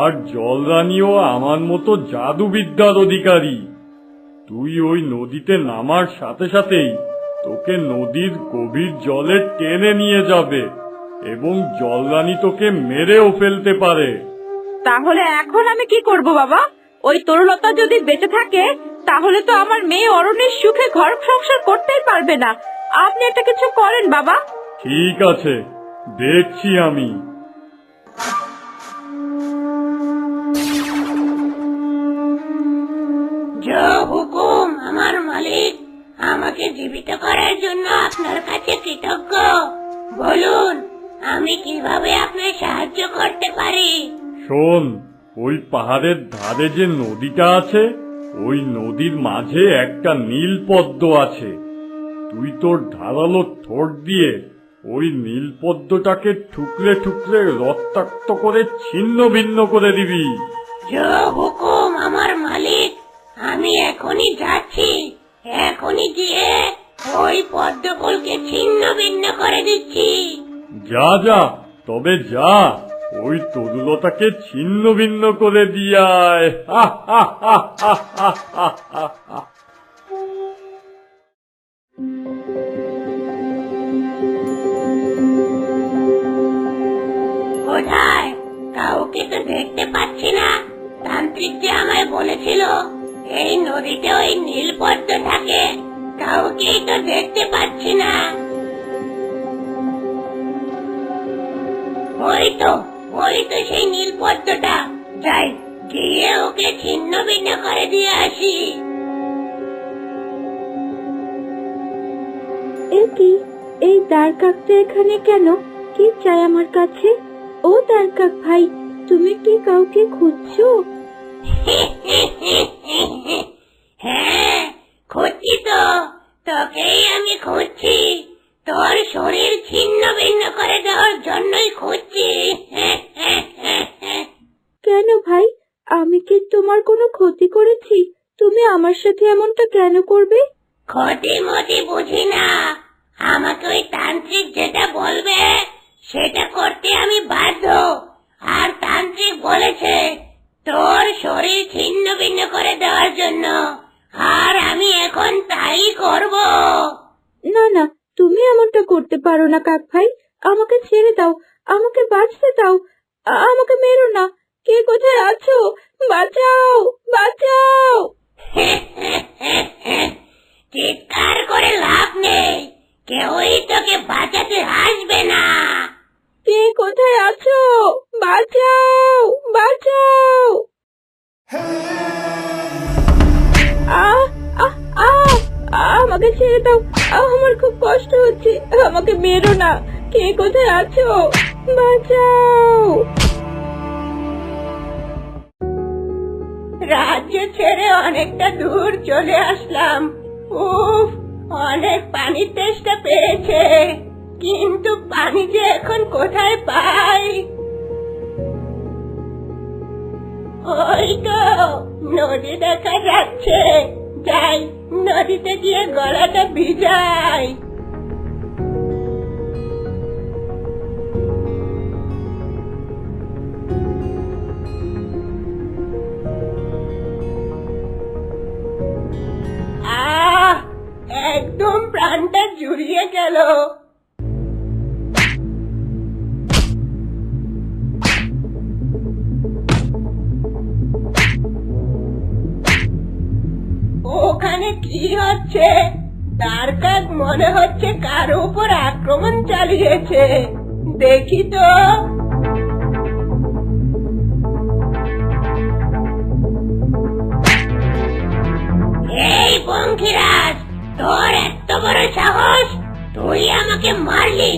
Speaker 4: আর জলরানীও আমার মতো জাদুবিদ্যার অধিকারী। তুই ওই নদীতে নামার সাথে সাথেই তোকে নদীর গভীর জলে টেনে নিয়ে যাবে এবং জলরানী তোকে মেরেও ফেলতে পারে।
Speaker 2: তাহলে এখন আমি কি করব বাবা? ওই তরুলতা যদি বেঁচে থাকে তাহলে তো আমার মেয়ে অরণ্যের সুখে ঘর সংসার করতেই পারবে না। আপনি একটা কিছু করেন বাবা।
Speaker 4: ঠিক আছে, দেখছি আমি।
Speaker 6: হুকুম আমার মালিক, আমাকে জীবিত করার জন্য আপনার কাছে কৃতজ্ঞ। বলুন, আমি কিভাবে আপনার সাহায্য করতে পারি?
Speaker 4: শোন, ওই পাহাড়ের ধারে যে নদীটা আছে, ওই নদীর মাঝে একটা নীল পদ্ম আছে। তুই তোর ধারালো ঠোঁট দিয়ে ওই নীল পদ্মটাকে ঠুকরে ঠুকরে রক্তাক্ত করে ছিন্ন ভিন্ন করে দিবি।
Speaker 6: হুকুম আমার মালিক, আমি এখনই যাচ্ছি, এখনই গিয়ে ওই পদ্মফুলকে ছিন্ন ভিন্ন করে দিচ্ছি।
Speaker 4: যা যা, তবে যা, ওই তরুলতাকে ছিন্ন ভিন্ন করে দিয়ায়।
Speaker 6: কোথায়? কাউকে তো দেখতে পাচ্ছি না। তান্ত্রিক যে আমায় বলেছিল এই নদীতে ওই নীল পদ্ম থাকে, কাউকেই তো দেখতে পাচ্ছি না। ওই তো সেই নীল পদ্মটা, যাই গিয়ে ওকে ছিন্ন ভিন্ন করে দিয়ে আসি।
Speaker 1: এ কি, এই দ্বারকাকটা এখানে কেন? কি চাই আমার কাছে? ও দ্বারকাক ভাই, তুমি কি কাউকে খুঁজছো?
Speaker 6: হ্যাঁ, খুঁজছি তো, তোকেই আমি খুঁজছি। তোর শরীর ছিন্ন ভিন্ন করে দেওয়ার জন্যই খুঁজছি।
Speaker 1: কেন ভাই, আমি কি তোমার কোনো ক্ষতি করেছি? তুমি আমার সাথে এমনটা কেন করবে?
Speaker 6: ক্ষতি মতি বুঝি না, আমাকে ওই তান্ত্রিক যেটা বলবে সেটা করতে আমি বাধ্য। আর তান্ত্রিক বলেছে তোর শরীর ছিন্ন ভিন্ন করে দেওয়ার জন্য, আর আমি এখন তাই করব।
Speaker 1: না না, তুমি এমনটা করতে পারো না কাক ভাই। আমাকে ছেড়ে দাও, আমাকে বাঁচতে দাও, আমাকে মেরো না। কে কোথায় আছো? বাঁচাও, বাঁচাও।
Speaker 6: চিৎকার করে লাভ নেই, কেউই তোকে বাঁচাতে আসবে না।
Speaker 1: কে কোথায় আছো? বাঁচাও, বাঁচাও। আহ আহ আহ, আমাকে ছেড়ে দাও, আমার খুব কষ্ট হচ্ছে। আমাকে মেরো না। কে কোথায় আছো? বাঁচাও।
Speaker 6: রাজ্য ছেড়ে অনেকটা দূর চলে আসলাম। উফ, অনেক পানির তেষ্টা পেয়েছে, কিন্তু পানি যে এখন কোথায় পাই? ওই তো নদী দেখা যাচ্ছে, যাই নদীতে গিয়ে গলাটা ভিজাই। একদম প্রাণটা জুড়িয়ে গেল। ওখানে কি হচ্ছে? দ্বারকাক মনে হচ্ছে কারো উপর আক্রমণ চালিয়েছে, দেখি তো। পঙ্খিরাজ, তোর এত বড় সাহস, তুই আমাকে মারলি।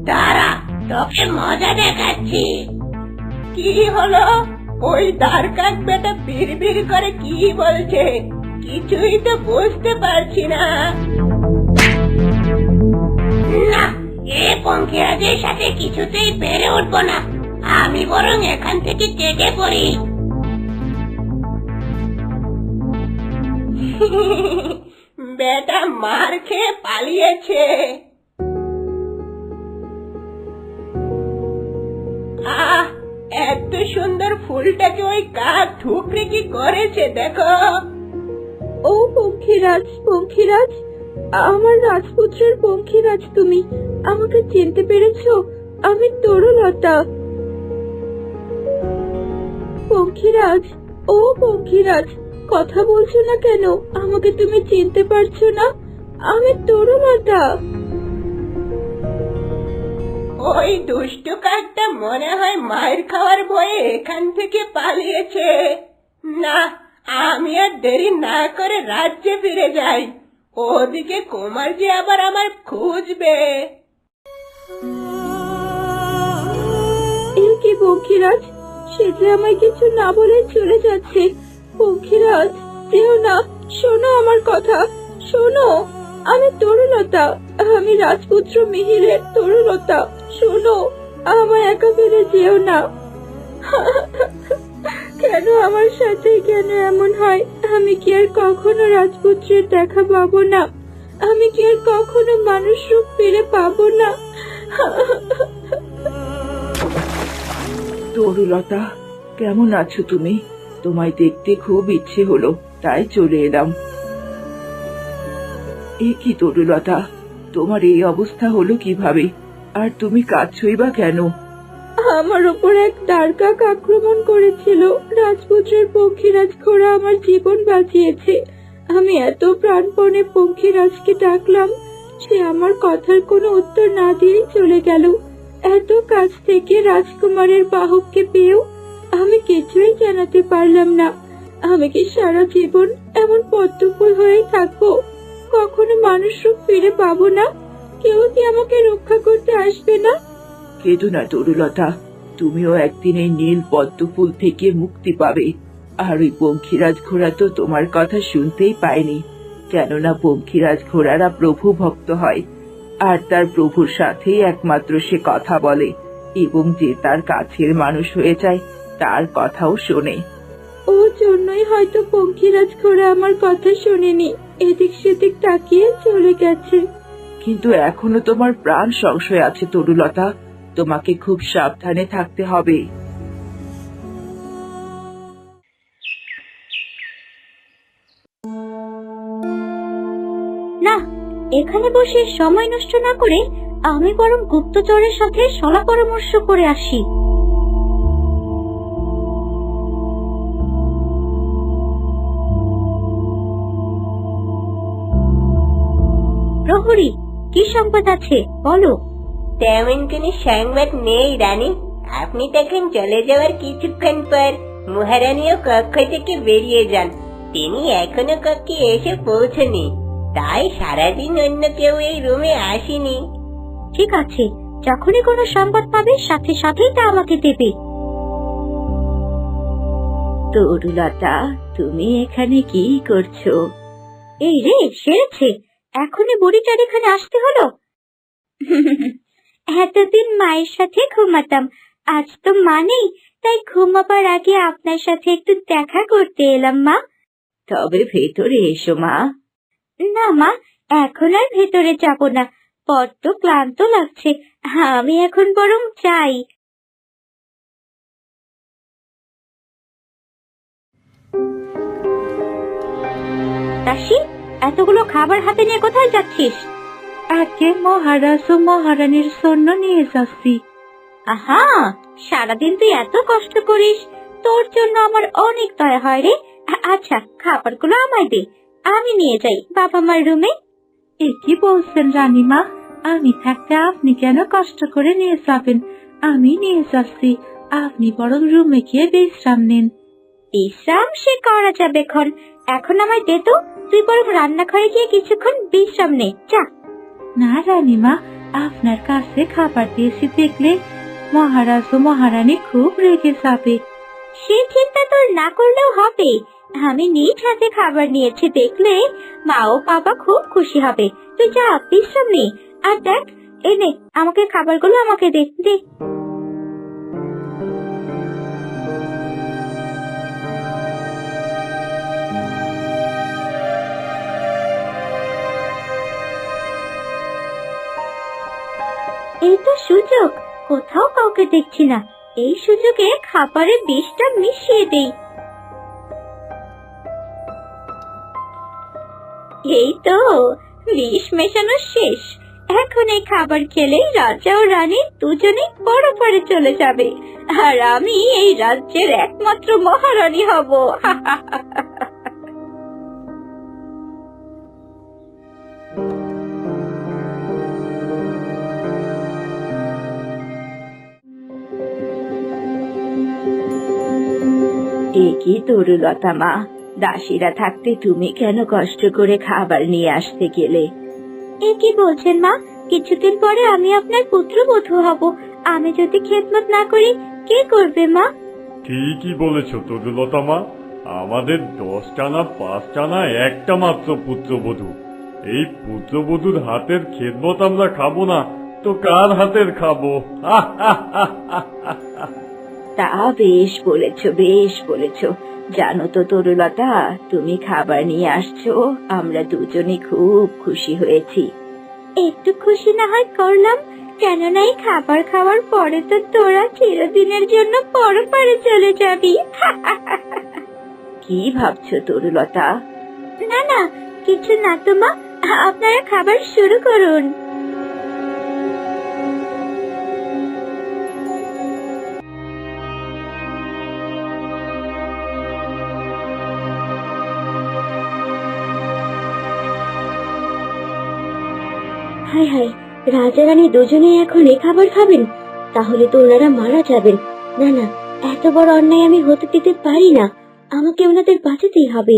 Speaker 6: দাঁড়া, তোকে মজা দেখাচ্ছি। কি হলো? ওই দ্বারকাক বেটা বিড়বিড় করে কি বলছে? কিছুই তো বুঝতে পারছি না। না, এ পঙ্খিরাজের সাথে কিছুতেই পেরে উঠবো না। আমি বরং এখান থেকে কেটে পড়ি। বেটা মার খেয়ে পালিয়েছে। আহ, এত সুন্দর ফুলটাকে ওই কাক ঠুকরে কি করেছে দেখো।
Speaker 1: ও পঙ্খিরাজ, পঙ্খিরাজ, আমার রাজপুত্রের পঙ্খিরাজ, তুমি আমাকে চিনতে পেরেছো? আমি তরুলতা। পঙ্খিরাজ, ও পঙ্খিরাজ, কথা বলছো না কেন? আমাকে তুমি চিনতে পারছো না? আমি তরুলতা।
Speaker 6: ওই দুষ্টু কাকটা মনে হয় মায়ের খাওয়ার ভয়ে এখান থেকে পালিয়েছে। না, আমি আর দেরি না করে রাজ্যে ফিরে যাই। ওদিকে কুমার যে আবার আমার খুঁজবে।
Speaker 1: এই কি পঙ্খিরাজ, সে যে আমায় কিছু না বলে চলে যাচ্ছে। পঙ্খিরাজ, যেও না, শোনো আমার কথা, শোনো। আমি তরুলতা, আমি রাজপুত্র মিহিরের তরুলতা। শোনো, আমায় একা ফেলে যেও না। কেন আমার সাথে, কেন এমন হয়? আমি কি আর কখনো রাজপুত্রের দেখা পাবো না? আমি কি আর কখনো মানুষ রূপ ফিরে পাবো না?
Speaker 5: তরুলতা, কেমন আছো তুমি? তোমায় দেখতে খুব ইচ্ছে হলো, তাই চলে এলাম। এ কি তরুলতা, তোমার এই অবস্থা হলো কিভাবে? আর তুমি কাঁদছই বা কেন?
Speaker 1: আমার উপর এক দ্বারকাক আক্রমণ করেছিল। রাজপুত্রের পঙ্খিরাজ ঘোড়া আমার জীবন বাঁচিয়েছে। আমি এত প্রাণপণে পঙ্খিরাজকে ডাকলাম, সে আমার কথার কোনো উত্তর না দিয়েই চলে গেল। এত কাছ থেকে রাজকুমারের বাহককে পেয়েও আমি কিছুই জানাতে পারলাম না। আমি কি সারা জীবন এমন পদ্মফুল হয়েই থাকবো? কখনো মানুষ রূপ ফিরে পাবো না? কেউ কি আমাকে রক্ষা করতে আসবে না?
Speaker 5: কেঁদো না তরুলতা, তুমিও একদিন এই নীল পদ্মফুল থেকে মুক্তি পাবে। আর ওই পঙ্খিরাজ ঘোড়া তো তোমার কথা শুনতেই পায়নি, কেননা পঙ্খিরাজ ঘোড়ারা প্রভু ভক্ত হয়, আর তার প্রভুর সাথেই একমাত্র সে কথা বলে, এবং যে তার কাছের মানুষ হয়ে যায় তার কথাও শোনে।
Speaker 1: ও জন্যই হয়তো পঙ্খিরাজ ঘোড়া আমার কথা শোনেনি, এদিক সেদিক তাকিয়ে চলে গেছে।
Speaker 5: কিন্তু এখনো তোমার প্রাণ সংশয় আছে তরুলতা, তোমাকে খুব সাবধানে থাকতে হবে।
Speaker 1: না, এখানে বসে সময় নষ্ট না করে আমি বরং গুপ্তচরের সাথে সলা পরামর্শ করে আসি। প্রহরী, কি সংবাদ আছে বলো।
Speaker 6: তেমন কোনো সংবাদ নেই রানী। আপনি তখন চলে যাওয়ার কিছুক্ষণ পর মহারানীও কক্ষ থেকে বেরিয়ে যান। তিনি এখনো কক্ষে এসে পৌঁছনি, তাই সারাদিন অন্য কেউ এই রুমে আসেনি।
Speaker 1: ঠিক আছে, যখনই কোনো সংবাদ পাবে সাথে সাথেই তা আমাকে দেবে। তরুলতা, তুমি এখানে কি করছো? এই রে, সেরেছে, এখনই বুড়িটার এখানে আসতে হলো। এতদিন মায়ের সাথে ঘুমাতাম, আজ তো মা নেই, তাই ঘুমাবার আগে আপনার সাথে একটু দেখা করতে এলাম মা। তবে ভেতরে এসো মা। না মা, এখন আর ভেতরে যাব না, বড্ড ক্লান্ত লাগছে, আমি এখন বরং যাই। দাসী, এতগুলো খাবার হাতে নিয়ে কোথায় যাচ্ছিস? আগে মহারাজ ও মহারানীর জন্য নিয়ে যাচ্ছি। আহা, সারাদিন তুই এত কষ্ট করিস, তোর জন্য আমার অনেক দয়া হয় রে। আচ্ছা, খাবারগুলো আমায় দে, আমি নিয়ে যাই বাবা মার রুমে। এ কি বলছেন রানীমা, আমি থাকতে আপনি কেন কষ্ট করে নিয়ে যাবেন? আমি নিয়ে যাচ্ছি, আপনি বরং রুমে গিয়ে বিশ্রাম নিন। বিশ্রাম সে করা যাবে এখন আমায় দে তো, তুই বরং রান্নাঘরে গিয়ে কিছুক্ষণ বিশ্রাম নে, যা।
Speaker 5: না রানীমা, আপনার কাছে খাবার দিয়েছি দেখলে মহারাজ ও মহারানী খুব রেগে যাবে।
Speaker 1: সে চিন্তা তোর না করলেও হবে। আমি নিজ হাতে খাবার নিয়েছি দেখলে মা ও বাবা খুব খুশি হবে। তুই যা, বিশ্রাম নে। আর দেখ, এনে আমাকে খাবারগুলো আমাকে দে দে। এই তো সুযোগ, কোথাও কাউকে দেখছি না। এই সুযোগে খাবারের বিষটা মিশিয়ে দেই। এই তো বিষ মেশানো শেষ। এখন এই খাবার খেলেই রাজা ও রানী দুজনেই পরপারে চলে যাবে, আর আমি এই রাজ্যের একমাত্র মহারানী হব।
Speaker 2: এ কি তরুলতা মা, দাসীরা থাকতে তুমি কেন কষ্ট করে খাবার নিয়ে আসতে গেলে?
Speaker 1: এ কি বলছেন মা? কিছুদিন পরে আমি আপনার পুত্রবধূ হব। আমি যদি খেদমত না করি কে করবে মা?
Speaker 4: ঠিকই বলেছ তরুলতা মা, আমাদের 10টা না 5টা না একটা মাত্র পুত্রবধূ। এই পুত্রবধূর হাতের খেদমত আমরা খাবো না তো কার হাতের খাবো?
Speaker 2: তা বেশ বলেছ, বেশ বলেছ। জানো তো তরুলতা, তুমি খাবার নিয়ে আসছো, আমরা দুজনে খুব খুশি হয়েছি।
Speaker 1: একটু খুশি না হয় করলাম, কেননা এই খাবার খাওয়ার পরে তো তোরা চিরদিনের জন্য পরপারে চলে যাবি।
Speaker 2: কি ভাবছো তরুলতা?
Speaker 1: না না, কিছু না তো মা, আপনারা খাবার শুরু করুন। হায় হায়, রাজা রানী দুজনেই এখন এই খাবার খাবেন, তাহলে তো ওনারা মারা যাবেন। না না, এত বড় অন্যায় আমি হতে দিতে পারি না। আমাকে ওনাদের বাঁচাতেই হবে।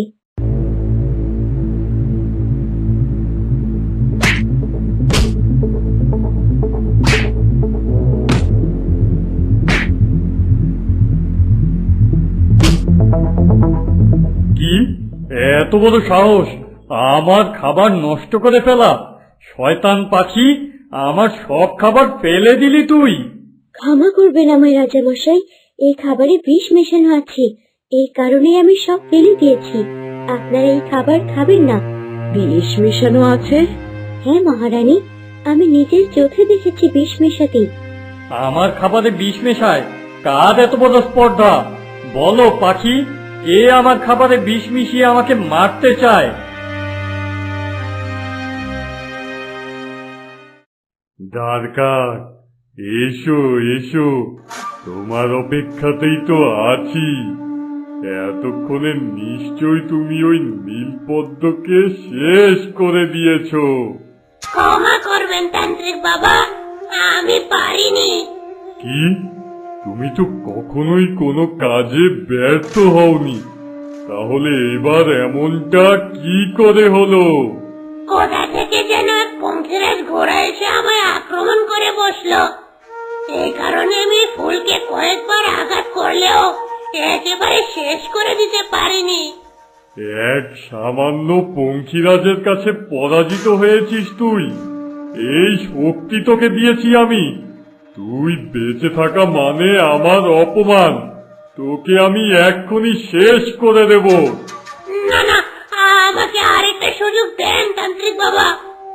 Speaker 4: কি এত বড় সাহস আমার খাবার নষ্ট করে ফেলা! শয়তান পাখি, আমার সব খাবার ফেলে দিলি তুই!
Speaker 1: ক্ষমা করবেন আমায় রাজা মশাই, এই খাবারে বিষ মেশানো আছে, এই কারণে আমি সব ফেলে দিয়েছি। আপনারা এই খাবার খাবেন না।
Speaker 2: বিষ মেশানো আছে?
Speaker 1: হ্যাঁ মহারানী, আমি নিজের চোখে দেখেছি বিষ মেশাতে।
Speaker 4: আমার খাবারে বিষ মেশায়? কার এত বড় স্পর্ধা? বলো পাখি, কে আমার খাবারে বিষ মিশিয়ে আমাকে মারতে চায়? দ্বারকার, এসো এসো, তোমার অপেক্ষাতেই তো আছি। এতক্ষণে নিশ্চয় তুমি ওই নীলপদ্মকে শেষ করে দিয়েছো।
Speaker 6: ক্ষমা করবেন তান্ত্রিক বাবা, আমি পারিনি।
Speaker 4: কি? তুমি তো কখনোই কোনো কাজে ব্যর্থ হওনি, তাহলে এবার এমনটা কি করে হলো?
Speaker 6: কোথা থেকে যেন এক পঙ্খিরাজ ঘোড়া এসে আমায় আক্রমণ করে বসলো। এই কারণে আমি ফুলকে কয়েকবার আঘাত করলেও একেবারে শেষ করে দিতে পারিনি।
Speaker 4: এক সামান্য পঙ্খিরাজের কাছে পরাজিত হয়েছিস তুই? এই শক্তি তোকে দিয়েছি আমি। তুই বেঁচে থাকা মানে আমার অপমান। তোকে আমি এক্ষুনি শেষ করে দেব।
Speaker 6: না না, আমাকে আরেকটা সুযোগ দেন তান্ত্রিক বাবা।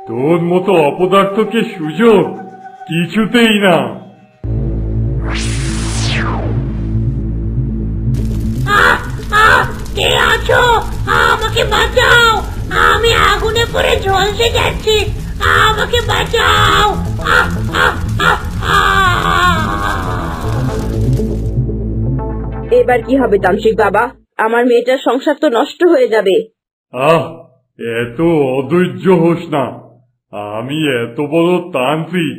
Speaker 4: তোর মতো অপদার্থকে সুযোগ কিছুতেই না।
Speaker 6: কে আছো? আমাকে বাঁচাও, আমি আগুনে পড়ে ঝলসে যাচ্ছি, আমাকে বাঁচাও।
Speaker 2: এবার কি হবে তান্ত্রিক বাবা? আমার মেয়েটার সংসার তো নষ্ট হয়ে যাবে।
Speaker 4: আহ, এত অধৈর্য হোস না। আমি এত বড় তান্ত্রিক,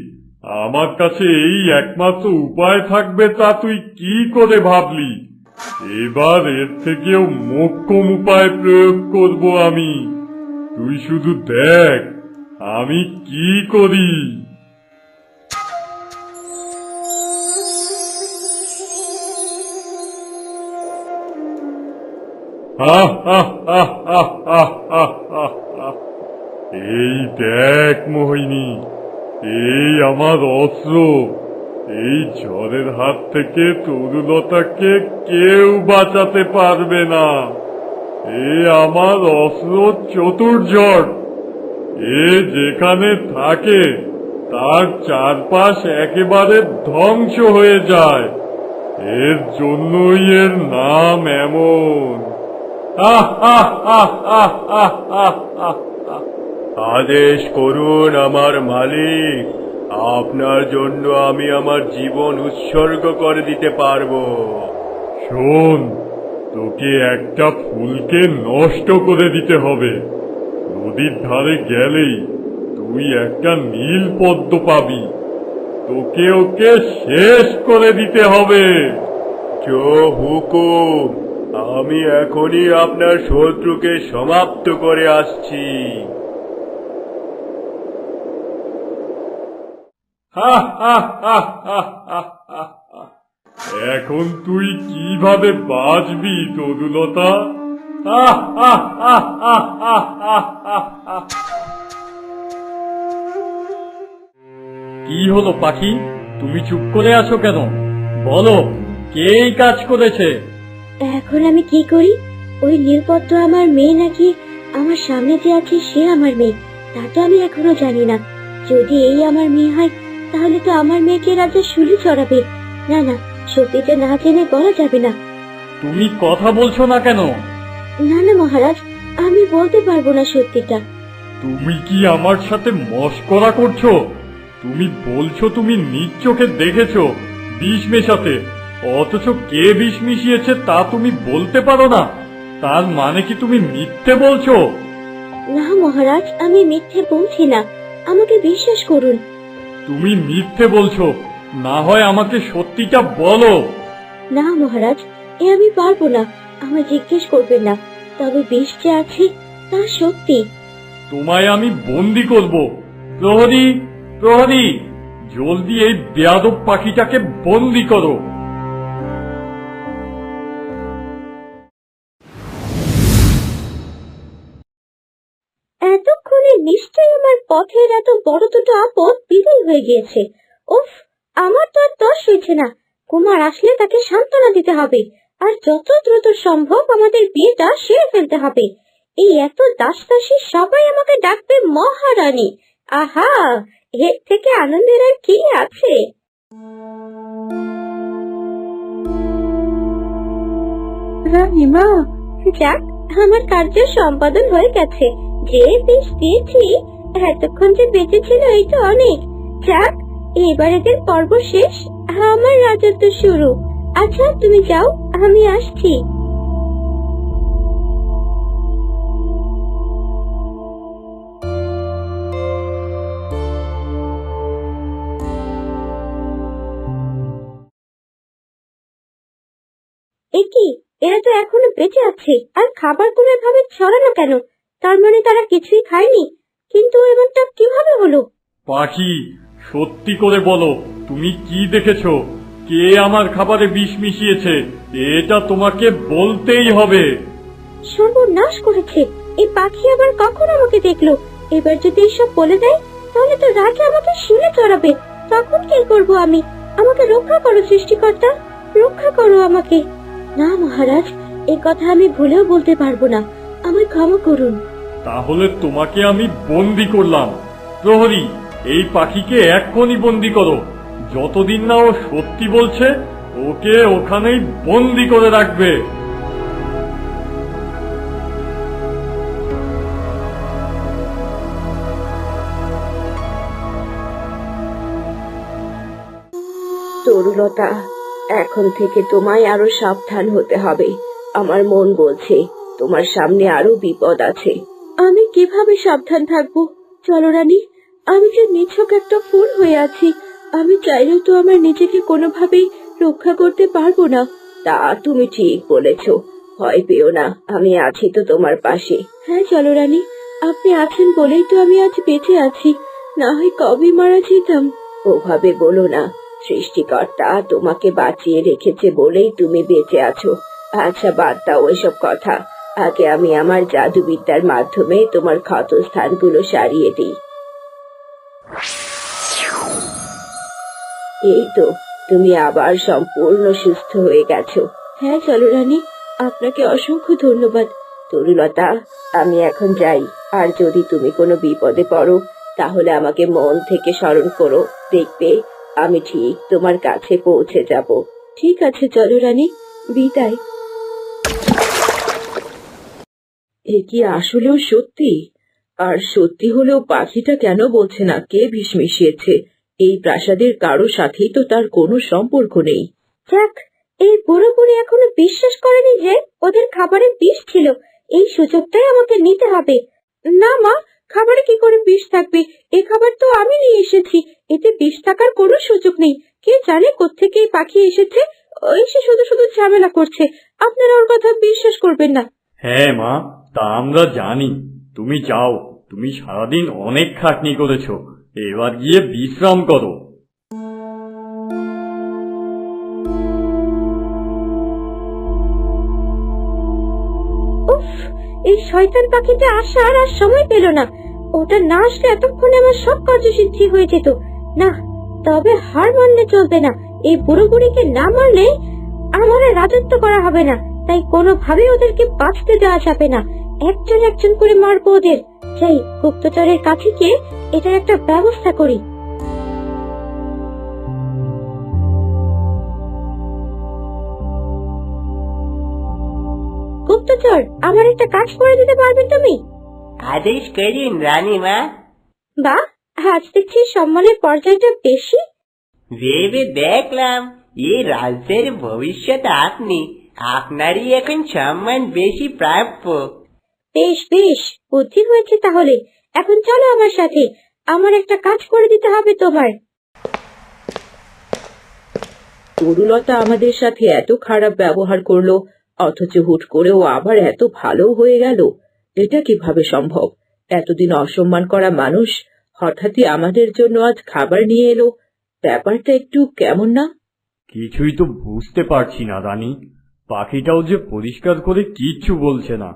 Speaker 4: আমার কাছে এই একমাত্র উপায় থাকবে তা তুই কি করে ভাবলি? এবার এর থেকেও মোক্ষম উপায় প্রয়োগ করব আমি। তুই শুধু দেখ আমি কি করি। এই দেখ মোহিনী, এই আমার অস্ত্র। এই ঝড়ের হাত থেকে তরুলতাকে কেউ বাঁচাতে পারবে না। এ আমার অস্ত্র চতুর্ঝড়। এ যেখানে থাকে তার চারপাশ একেবারে ধ্বংস হয়ে যায়। এর জন্যই এর নাম এমন।
Speaker 3: আদেশ করুন আমার মালিক, আপনার জন্য আমি আমার জীবন উৎসর্গ করে দিতে পারবো।
Speaker 4: শোন, তোকে একটা ফুলকে নষ্ট করে দিতে হবে। নদীর ধারে গেলেই তুই একটা নীল পদ্ম পাবি। তোকে ওকে শেষ করে দিতে হবে।
Speaker 3: জো হুকুম, আমি এখনই আপনার শত্রুকে সমাপ্ত করে আসছি।
Speaker 4: এখন তুই কিভাবে বাঁচবি তরুলতা? কি হলো পাখি, তুমি চুপ করে আছো কেন? বলো, কে এই কাজ করেছে?
Speaker 1: এখন আমি কি করি? ওই নীলপদ্ম আমার মেয়ে নাকি আমার সামনে যে আছে সে আমার মেয়ে, তা তো আমি এখনো জানি না। যদি এই আমার মেয়ে হয় তাহলে তো আমার মেয়েকে রাজা শুলি চড়াবে। না না, সত্যিটা না জেনে বলা যাবে না।
Speaker 4: তুমি কথা বলছো না কেন?
Speaker 1: না না মহারাজ, আমি বলতে পারবো না সত্যিটা।
Speaker 4: তুমি কি আমার সাথে মশকরা করছো? তুমি বলছো তুমি নিজ চোখে দেখেছো বিষ মেশাতে, অথচ কে বিষ মিশিয়েছে তা তুমি বলতে পারো না। তার মানে কি তুমি মিথ্যে বলছো?
Speaker 1: না মহারাজ, আমি মিথ্যে বলছি না, আমাকে বিশ্বাস করুন।
Speaker 4: তুমি মিথ্যে বলছো, না হয় আমাকে সত্যিটা বলো।
Speaker 1: না মহারাজ, এ আমি পারবো না, আমায় জিজ্ঞেস করবেন না। তবে বিষ যে আছে তা সত্যি।
Speaker 4: তোমায় আমি বন্দি করব। প্রহরী, প্রহরী, জলদি এই বেয়াদব পাখিটাকে বন্দি করো।
Speaker 1: এতক্ষণে নিশ্চয়ই আমার পথের এত বড় দুটো আপদ বিদায় হয়ে গিয়েছে। উফ, আমার তো আর তর সইছে না। কুমার আসলে তাকে সান্ত্বনা দিতে হবে, আর যত দ্রুত সম্ভব আমাদের বিয়েটা সেরে ফেলতে হবে। এই এত দাসদাসী সবাই আমাকে ডাকবে মহারানী। আহা, এর থেকে আনন্দের আর কি আছে? রানীমা, যাক, আমার কার্য সম্পাদন হয়ে গেছে। যে বিষ দিয়েছি এতক্ষণ যে বেঁচে ছিল এই তো অনেক। যাক, এবার এদের পর্ব শেষ, আমার রাজত্ব শুরু। আচ্ছা তুমি যাও, আমি আসছি। একি, এরা তো এখনো বেঁচে আছে, আর খাবারগুলো এভাবে ছড়ানো কেন? তার মানে তারা কিছুই খায়নি। কিন্তু এমনটা কিভাবে হলো?
Speaker 4: পাখি, সত্যি করে বলো, তুমি কি দেখেছো? কে আমার খাবারে বিষ মিশিয়েছে? এটা তোমাকে বলতেই হবে।
Speaker 1: সর্বনাশ করেছে এই পাখি, আবার কখন আমাকে দেখলো? এবার যদি এসব বলে দেয় তাহলে তো রাজা আমাকে শুলে চড়াবে। তখন কি করব আমি? আমাকে রক্ষা করো সৃষ্টিকর্তা, রক্ষা করো আমাকে। না মহারাজ, এই কথা আমি ভুলেও বলতে পারবো না, আমায় ক্ষমা করুন।
Speaker 4: তাহলে তোমাকে আমি বন্দি করলাম। প্রহরী, এই পাখিকে এক্ষুনি বন্দি করো। যতদিন না ও সত্যি বলছে ওকে ওখানেই বন্দি করে রাখবে।
Speaker 5: তরুলতা, এখন থেকে তোমায় আরো সাবধান হতে হবে। আমার মন বলছে তোমার সামনে আরো বিপদ আছে।
Speaker 1: আমি কিভাবে সাবধান থাকবো? চলো রানী, আমি যে নিছক একটা ফুল হয়ে আছি, আমি চাইলেও তো আমার নিজেকে কোনোভাবেই রক্ষা করতে পারবো না।
Speaker 5: তা তুমি ঠিক বলেছ, ভয় পেও না, আমি আছি তো তোমার পাশে।
Speaker 1: হ্যাঁ চলো রানী, আপনি আছেন বলেই তো আমি আজ বেঁচে আছি, না হয় কবে মারা যেতাম। ওভাবে বলো না, সৃষ্টিকর্তা তোমাকে বাঁচিয়ে রেখেছে বলেই তুমি বেঁচে আছো। আচ্ছা বাদ দাও এসব কথা, আগে আমি আমার জাদুবিদ্যার মাধ্যমে তোমার ক্ষত স্থানগুলো সারিয়ে দিই। এই তো, তুমি আবার সম্পূর্ণ সুস্থ হয়ে গেছো। হ্যাঁ চলো রানী, আপনাকে অসংখ্য ধন্যবাদ। তরুলতা, আমি এখন যাই, আর যদি তুমি কোনো বিপদে পড়ো তাহলে আমাকে মন থেকে স্মরণ করো, দেখবে আমি ঠিক তোমার কাছে পৌঁছে যাব। ঠিক আছে চলো রানী, বিদায়। এ কি আসলেও সত্যি? আর সত্যি হলেও পাখিটা কেন বলছে না কে বিষ মিশিয়েছে? এই প্রাসাদের কারো সাথেই তো তার কোনো সম্পর্ক নেই। যাক, এই বুড়ো বুড়ি এখনো বিশ্বাস করেনি যে ওদের খাবারে বিষ ছিল। এই সুযোগটাই আমাকে নিতে হবে। না মা, খাবারে কি করে বিষ থাকবে? এই খাবার তো আমি নিয়ে এসেছি, এতে বিষ থাকার কোনো সুযোগ নেই। কে জানে কোত্থেকে এই পাখি এসেছে, এসে শুধু শুধু ঝামেলা করছে। আপনারা ওর কথা বিশ্বাস করবেন না।
Speaker 4: হ্যাঁ মা, তা আমরা জানি। তুমি যাও, তুমি সারাদিন অনেক খাটনি করেছো, এবার গিয়ে বিশ্রাম করো।
Speaker 1: উফ, এই শয়তান পাখিটা আসার আর সময় পেল না। ওটা না আসলে এতক্ষণে আমার সব কার্যসিদ্ধি হয়ে যেত। না, তবে হার মানলে চলবে না। এই বুড়ো বুড়িকে না মারলে আমার আর রাজত্ব করা হবে না, তাই কোনোভাবে ওদেরকে বাঁচতে দেওয়া যাবে না। একজন একজন করে মারবো ওদের। যাই, গুপ্তচরের কাছে গিয়ে এটার একটা ব্যবস্থা করি। গুপ্তচর, আমার একটা কাজ করে দিতে পারবে তুমি?
Speaker 6: আদেশ করুন রানীমা।
Speaker 1: বাহ, আজ দেখছি সম্মানের পর্যায়টা বেশি।
Speaker 6: ভেবে দেখলাম এই রাজ্যের ভবিষ্যৎ আপনি, আপনারই এখন সম্মান বেশি প্রাপ্য।
Speaker 1: বেশ বেশ, বুদ্ধি হয়েছে তাহলে। এখন চলো আমার সাথে, আমার একটা কাজ করে দিতে হবে তোমার।
Speaker 5: তরুলতা আমাদের সাথে এত খারাপ ব্যবহার করলো, অথচ হুট করে ও আবার এত ভালো হয়ে গেল। এটা কিভাবে সম্ভব? এতদিন অসম্মান করা মানুষ হঠাৎই আমাদের জন্য আজ খাবার নিয়ে এলো। ব্যাপারটা একটু কেমন না?
Speaker 4: কিছুই তো বুঝতে পারছি না রানী, পাখিটাও যে পরিষ্কার করে কিচ্ছু বলছে না।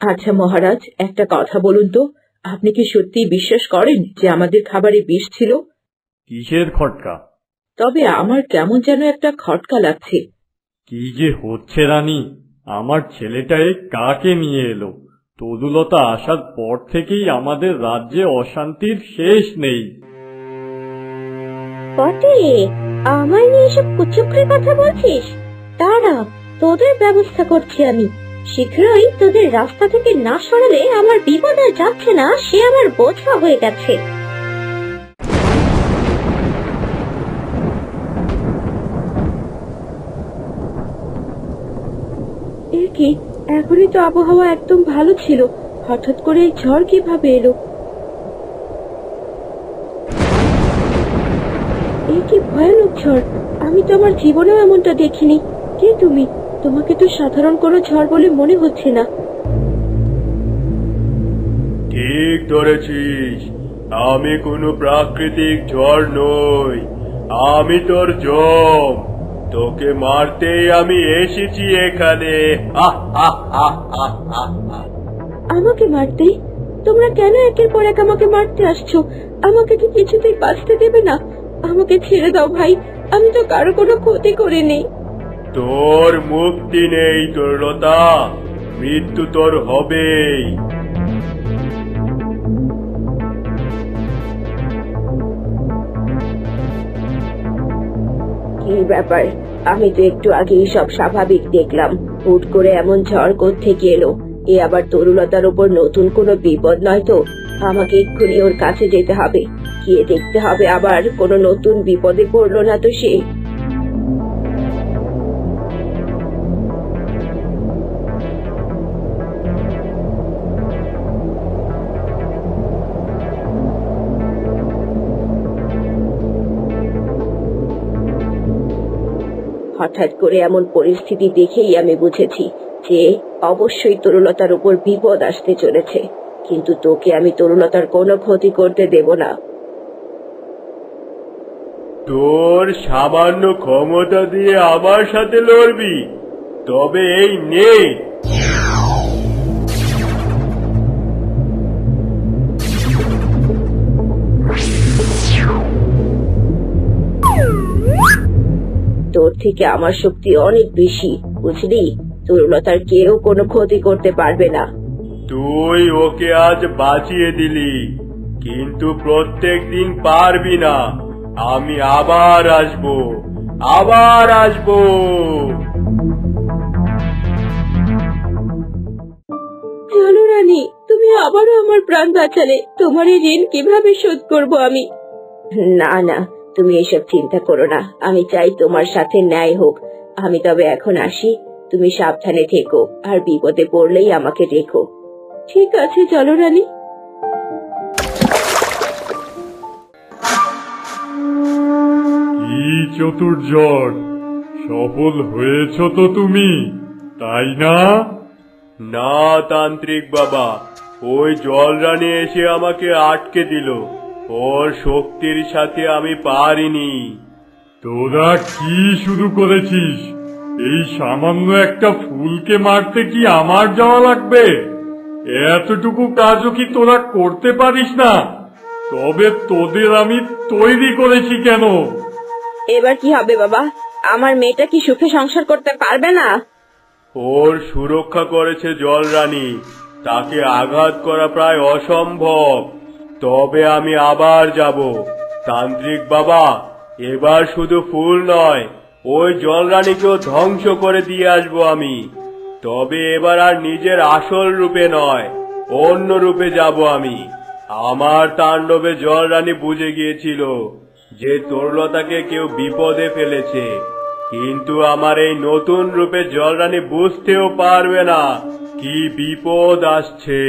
Speaker 5: আচ্ছা মহারাজ, একটা কথা বলুন তো, আপনি কি সত্যিই বিশ্বাস করেন যে আমাদের খাবারে বিষ ছিল?
Speaker 4: কিসের খটকা?
Speaker 5: তবে আমার কেমন যেন একটা খটকা লাগছে।
Speaker 4: কি যে হচ্ছে রানী, আমার ছেলেটা এ কাকে নিয়ে এলো? তরুলতা আসার পর থেকেই আমাদের রাজ্যে অশান্তির শেষ নেই।
Speaker 1: বটে, আমায় নিয়ে এসব কুচক্রি কথা বলছিস? দাঁড়া, তোদের ব্যবস্থা করছি আমি। শীঘ্রই তোদের রাস্তা থেকে না সরালে আমার বিপদ আর যাচ্ছে না, সে আমার বোঝা হয়ে গেছে। এ কি, এখনই তো আবহাওয়া একদম ভালো ছিল, হঠাৎ করে এই ঝড় কিভাবে এলো? এই কি ভয়ানক ঝড়! আমি তো আমার জীবনেও এমনটা দেখিনি। কে তুমি? তোমাকে তো সাধারণ কোনো ঝড় বলে মনে হচ্ছে না।
Speaker 3: ঠিক ধরেছিস, আমি কোনো প্রাকৃতিক ঝড় নই, আমি তোর জম। তোকে মারতেই আমি এসেছি এখানে।
Speaker 1: আমাকে মারতে? তোমরা কেন একের পর এক আমাকে মারতে আসছো? আমাকে কি কিছুতেই বাঁচতে দেবে না? আমাকে ছেড়ে দাও ভাই, আমি তো কারো কোনো ক্ষতি করিনি।
Speaker 3: তোর মুক্তি নেই তরুলতা, মৃত্যু তোর হবেই।
Speaker 1: কি ব্যাপার? আমি তো একটু আগেই সব স্বাভাবিক দেখলাম, হুট করে এমন ঝড় কোত্থেকে এলো? এ আবার তরুলতার উপর নতুন কোনো বিপদ নয় তো? আমাকে এক্ষুনি ওর কাছে যেতে হবে, গিয়ে দেখতে হবে আবার কোনো নতুন বিপদে পড়লো না তো সে। হঠাৎ করে এমন পরিস্থিতি দেখেই আমি বুঝেছি যে অবশ্যই তরুলতার উপর বিপদ আসতে চলেছে।
Speaker 5: কিন্তু তোকে আমি তরুলতার কোনো ক্ষতি করতে দেব না।
Speaker 3: তোর সামান্য ক্ষমতা দিয়ে আমার সাথে লড়বি? তবে এই নে।
Speaker 5: তোর থেকে আমার শক্তি অনেক বেশি, বুঝলি? তরুলতার কেউ কোনো ক্ষতি করতে পারবে না।
Speaker 3: তুই ওকে আজ বাঁচিয়ে দিলি, কিন্তু প্রত্যেক দিন পারবি না। আমি আবার আসবো, আবার আসবো।
Speaker 1: চলো রানী, তুমি আবারও আমার প্রাণ বাঁচালে। তোমার এই ঋণ কিভাবে শোধ করব আমি?
Speaker 5: না না, তুমি এসব চিন্তা করো না। আমি চাই তোমার সাথে ন্যায় হোক। আমি তবে এখন আসি। তুমি সাবধানে থেকো, আর বিপদে পড়লেই আমাকে দেখো।
Speaker 1: ঠিক আছে, চলো রানী।
Speaker 4: কি চতুর্জট, সফল হয়েছ তো তুমি, তাই না?
Speaker 3: না তান্ত্রিক বাবা, ওই জলরানী এসে আমাকে আটকে দিল। ওর শক্তির সাথে আমি পারিনি।
Speaker 4: তোরা কি শুরু করেছিস? এই সামান্য একটা ফুলকে মারতে কি আমার যাওয়া লাগবে? এতটুকু কাজও কি তোরা করতে পারিস না? তবে তোদের আমি তৈরি করেছি কেন?
Speaker 2: এবার কি হবে বাবা? আমার মেয়েটা কি সুখে সংসার করতে পারবে না?
Speaker 3: ওর সুরক্ষা করেছে জলরানী, তাকে আঘাত করা প্রায় অসম্ভব। তবে আমি আবার যাব। তান্ত্রিক বাবা, এবার শুধু ফুল নয়, ওই জলরানীকেও ধ্বংস করে দিয়ে আসবো আমি। তবে এবার আর নিজের আসল রূপে নয়, অন্য রূপে যাব আমি। আমার তাণ্ডবে জলরানী বুঝে গিয়েছিল যে তরুলতাকে কেউ বিপদে ফেলেছে, কিন্তু আমার এই নতুন রূপে জলরানী বুঝতেও পারবে না কি বিপদ আসছে।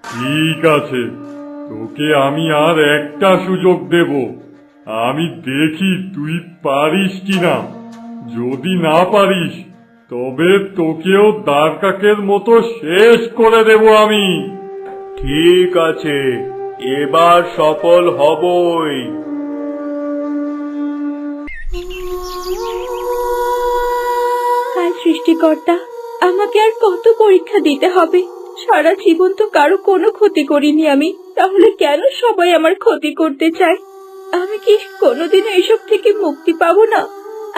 Speaker 4: ঠিক আছে, তোকে আমি আর একটা সুযোগ দেব। আমি দেখি তুই পারিস কিনা। যদি না পারিস, তবে তোকেও দ্বারকাকের মতো শেষ করে দেব আমি।
Speaker 3: ঠিক আছে, এবার সফল হবই।
Speaker 1: হায় সৃষ্টিকর্তা, আমাকে আর কত পরীক্ষা দিতে হবে? সারা জীবন তো কারো কোনো ক্ষতি করিনি আমি, তাহলে কেন সবাই আমার ক্ষতি করতে চায়? আমি কি কোনোদিনও এসব থেকে মুক্তি পাবো না?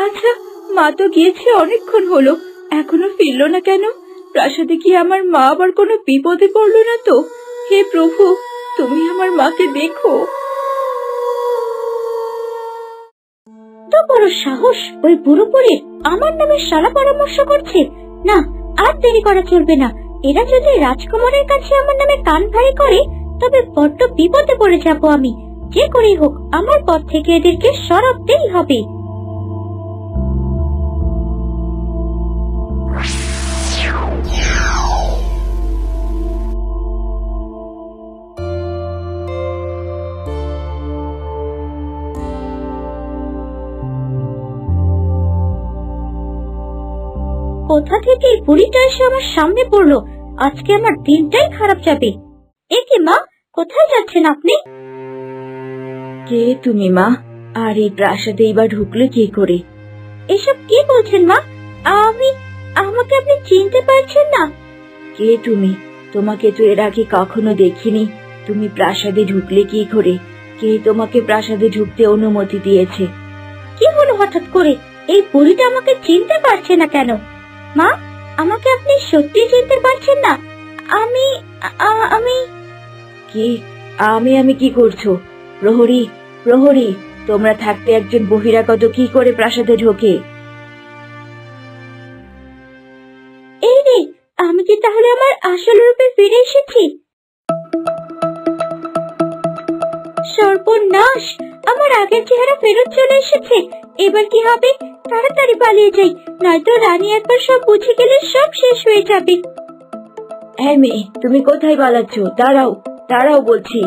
Speaker 1: আচ্ছা, মা তো গিয়েছে অনেকক্ষণ হলো, এখনো ফিরলো না কেন? প্রাসাদে কি আমার মা আবার কোনো বিপদে পড়লো না তো? হে প্রভু, তুমি আমার মাকে দেখো। তো বড় সাহস ওই বুড়ো বুড়ির আমার নামে সালা পরামর্শ করছে। না, আর দেরি করা চলবে না। এরা যদি রাজকুমারের কাছে আমার নামে কান ভারী করে, তবে বড্ড বিপদে পড়ে যাব আমি। যে করেই হোক আমার পথ থেকে এদেরকে সরাতেই হবে। কোথা থেকে এই বুড়িটা এসে আমার সামনে পড়লো? আজকে আমার দিনটাই খারাপ যাবে। এ কি মা, কোথায় যাচ্ছেন আপনি?
Speaker 5: কে তুমি মা? আর এই প্রাসাদে এবার ঢুকলে কি করে?
Speaker 1: এসব কি বলছেন মা? আমাকে আপনি চিনতে পারছেন না?
Speaker 5: কে তুমি? তোমাকে তো এর আগে কখনো দেখিনি। তুমি প্রাসাদে ঢুকলে কি করে? কে তোমাকে প্রাসাদে ঢুকতে অনুমতি দিয়েছে?
Speaker 1: কি হলো হঠাৎ করে? এই বুড়িটা আমাকে চিনতে পারছে না কেন? মা, আমাকে আপনি সত্যি চিনতে পারছেন না? আমি
Speaker 5: কি? আমি কি করছো? প্রহরী, প্রহরী, তোমরা থাকতে একজন বহিরাগত কি করে প্রাসাদে ঢোকে?
Speaker 1: এই রে, আমি কি তাহলে আমার আসল রূপে ফিরে এসেছি? সর্বনাশ, আমার আগের চেহারা ফেরত চলে এসেছে। এবার কি হবে? তাড়াতাড়ি পালিয়ে যাই, নয়তো রানী একবার সব বুঝে গেলে সব শেষ হয়ে যাবে।
Speaker 5: হ্যাঁ মেয়ে, তুমি কোথায় পালাচ্ছ? দাঁড়াও, দাঁড়াও বলছি।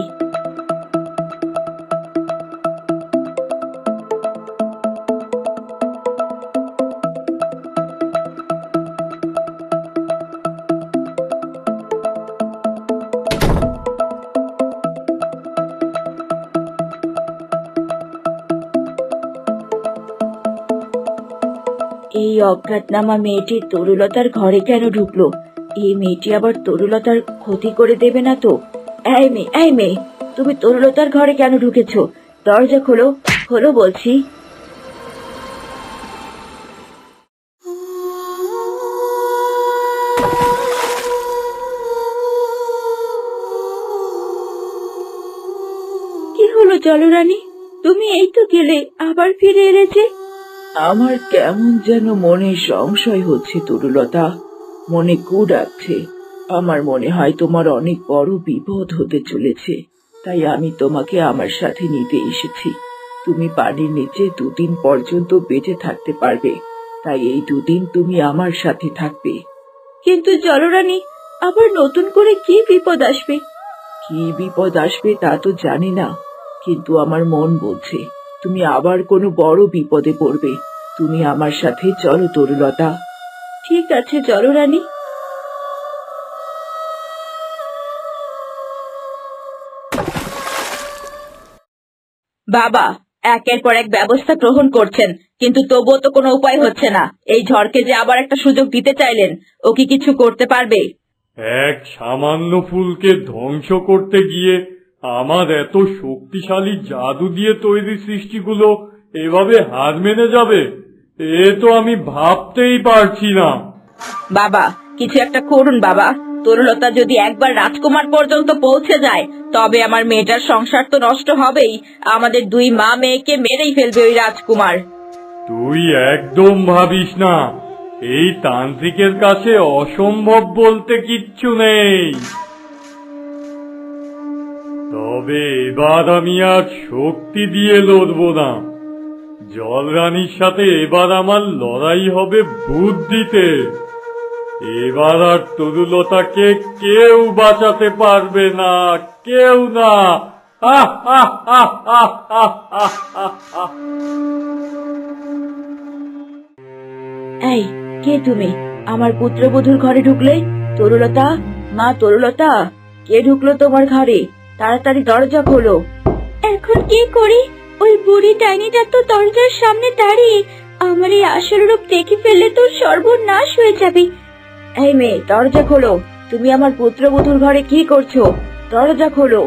Speaker 1: এই অজ্ঞাতনামা মেয়েটি তরুলতার ঘরে কেন ঢুকলো? এই মেয়েটি আবার তরুলতার ক্ষতি করে দেবে না তো? এই মেয়ে, তুমি তরুলতার ঘরে কেন ঢুকেছো? দরজা খোলো, খোলো বলছি। কি হলো জলরানী, তুমি এই তো গেলে, আবার ফিরে এলে যে?
Speaker 5: আমার কেমন যেন মনে সংশয় হচ্ছে তরুলতা, মনে কু ডাকছে। আমার মনে হয় তোমার অনেক বড় বিপদ হতে চলেছে, তাই আমি তোমাকে আমার সাথে নিতে এসেছি। তুমি পানির নিচে 2 দিন পর্যন্ত বেঁচে থাকতে পারবে, তাই এই 2 দিন তুমি আমার সাথে থাকবে।
Speaker 1: কিন্তু জলরানী, আবার নতুন করে কি বিপদ আসবে?
Speaker 5: কি বিপদ আসবে তা তো জানি না, কিন্তু আমার মন বলছে তুমি আবার কোনো বড় বিপদে পড়বে। তুমি আমার সাথে চলো তরুলতা।
Speaker 1: ঠিক আছে জলরানী।
Speaker 2: বাবা একের পর এক ব্যবস্থা গ্রহণ করছেন, কিন্তু তবুও তো কোনো উপায় হচ্ছে না। এই ঝড়কে যে আবার একটা সুযোগ দিতে চাইলেন, ও কি কিছু করতে পারবে?
Speaker 4: এক সামান্য ফুলকে ধ্বংস করতে গিয়ে আমার এত শক্তিশালী জাদু দিয়ে তৈরি সৃষ্টিগুলো এভাবে হার মেনে যাবে, এ তো আমি ভাবতেই পারছি না।
Speaker 2: বাবা কিছু একটা করুন বাবা। তরুলতা যদি একবার রাজকুমার পর্যন্ত পৌঁছে যায়, তবে আমার মেয়েটার সংসার তো নষ্ট হবেই। আমাদের 2 মা মেয়েকে মেরেই ফেলবে ওই রাজকুমার।
Speaker 4: তুই একদম ভাবিস না, এই তান্ত্রিকের কাছে অসম্ভব বলতে কিচ্ছু নেই। তবে এবার আমি আর শক্তি দিয়ে লড়ব না, জলরানীর সাথে এবার আমার লড়াই হবে বুদ্ধিতে। এবার আর তরুলতাকে কেউ বাঁচাতে পারবে না, কেউ না।
Speaker 1: এই, কে তুমি? আমার পুত্রবধূর ঘরে ঢুকলে? তরুলতা, মা তরুলতা, কে ঢুকলো তোমার ঘরে? তাড়াতাড়ি দরজা খোলো। এখন কি করি? ওই বুড়ি ডাইনিটা তো দরজার সামনে দাঁড়িয়ে, আমার এই আসল রূপ দেখে ফেললে তো সর্বনাশ হয়ে যাবে। এই মেয়ে, দরজা খোলো। তুমি আমার পুত্রবধূর ঘরে কি করছো? দরজা খোলো।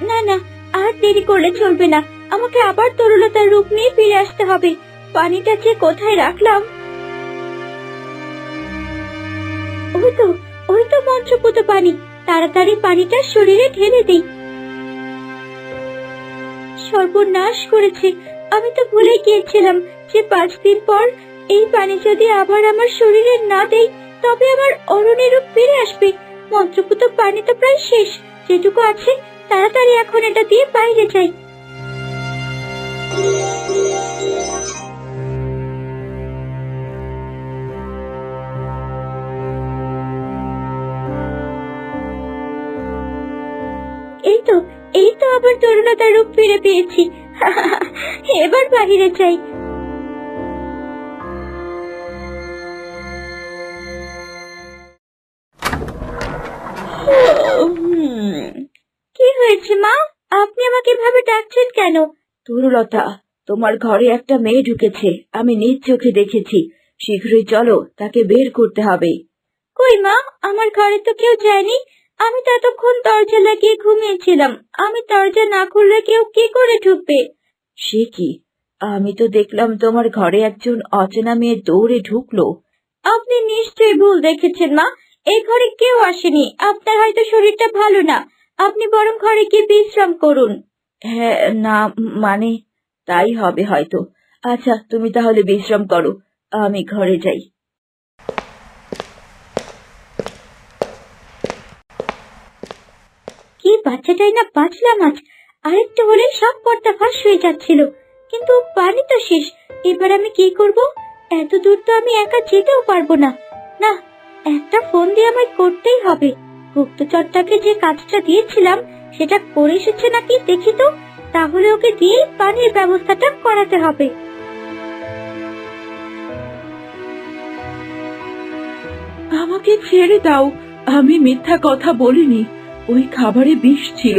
Speaker 1: না না, আর দেরি করলে চলবে না, আমাকে আবার তরুলতার রূপ নিয়ে ফিরে আসতে হবে। পানিটা যে কোথায় রাখলাম? ওই তো মন্ত্রপুত পানি। তাড়াতাড়ি পানিটা শরীরে ঢেলে দেই। সর্বনাশ করেছে, আমি তো ভুলে গিয়েছিলাম যে 5 দিন পর এই পানি যদি আবার আমার শরীরে না দেই, তবে আমার অরণ্যের রূপ ফিরে আসবে। মন্ত্রপুত পানি তো প্রায় শেষ, যেটুকু আছে তাড়াতাড়ি এখন এটা দিয়ে বাইরে যাই। এই তো আবার তরুণতার রূপ ফিরে পেয়েছি। এবার বাহিরে যাই। কি হয়েছে মা? আপনি আমাকে এভাবে ডাকছেন কেন? তরুলতা, তোমার ঘরে একটা মেয়ে ঢুকেছে, আমি নিজ চোখে দেখেছি। শীঘ্রই চলো, তাকে বের করতে হবে। কই মা, আমার ঘরে তো কেউ যায়নি। আমি ততক্ষণ দরজা লাগিয়ে ঘুমিয়েছিলাম। আমি দরজা না খুললে কেউ কি করে ঢুকবে? সে কি, আমি তো দেখলাম তোমার ঘরে একজন অচেনা মেয়ে দৌড়ে ঢুকলো। আপনি নিশ্চয়ই ভুল দেখেছেন মা, এই ঘরে কেউ আসেনি। আপনার হয়তো শরীরটা ভালো না, আপনি বরং ঘরে গিয়ে বিশ্রাম করুন। হ্যাঁ না, মানে তাই হবে হয়তো। আচ্ছা, তুমি তাহলে বিশ্রাম করো, আমি ঘরে যাই। কি বাচ্চাটাই না বাঁচলাম আজ, আরেকটু হলে সব পর্দা ফাঁস হয়ে যাচ্ছিল। কিন্তু পানি তো শেষ, এবার আমি কি করব? এত দূর তো আমি একা যেতেও পারবো না। না, একটা ফোন দিয়ে আমায় করতেই হবে। গুপ্তচরটাকে যে কাজটা দিয়েছিলাম সেটা করে এসেছে নাকি দেখি তো, তাহলে ওকে দিয়ে পানির ব্যবস্থাটা করাতে হবে।
Speaker 5: আমাকে ছেড়ে দাও, আমি মিথ্যা কথা বলিনি। ওই খাবারে বিষ ছিল,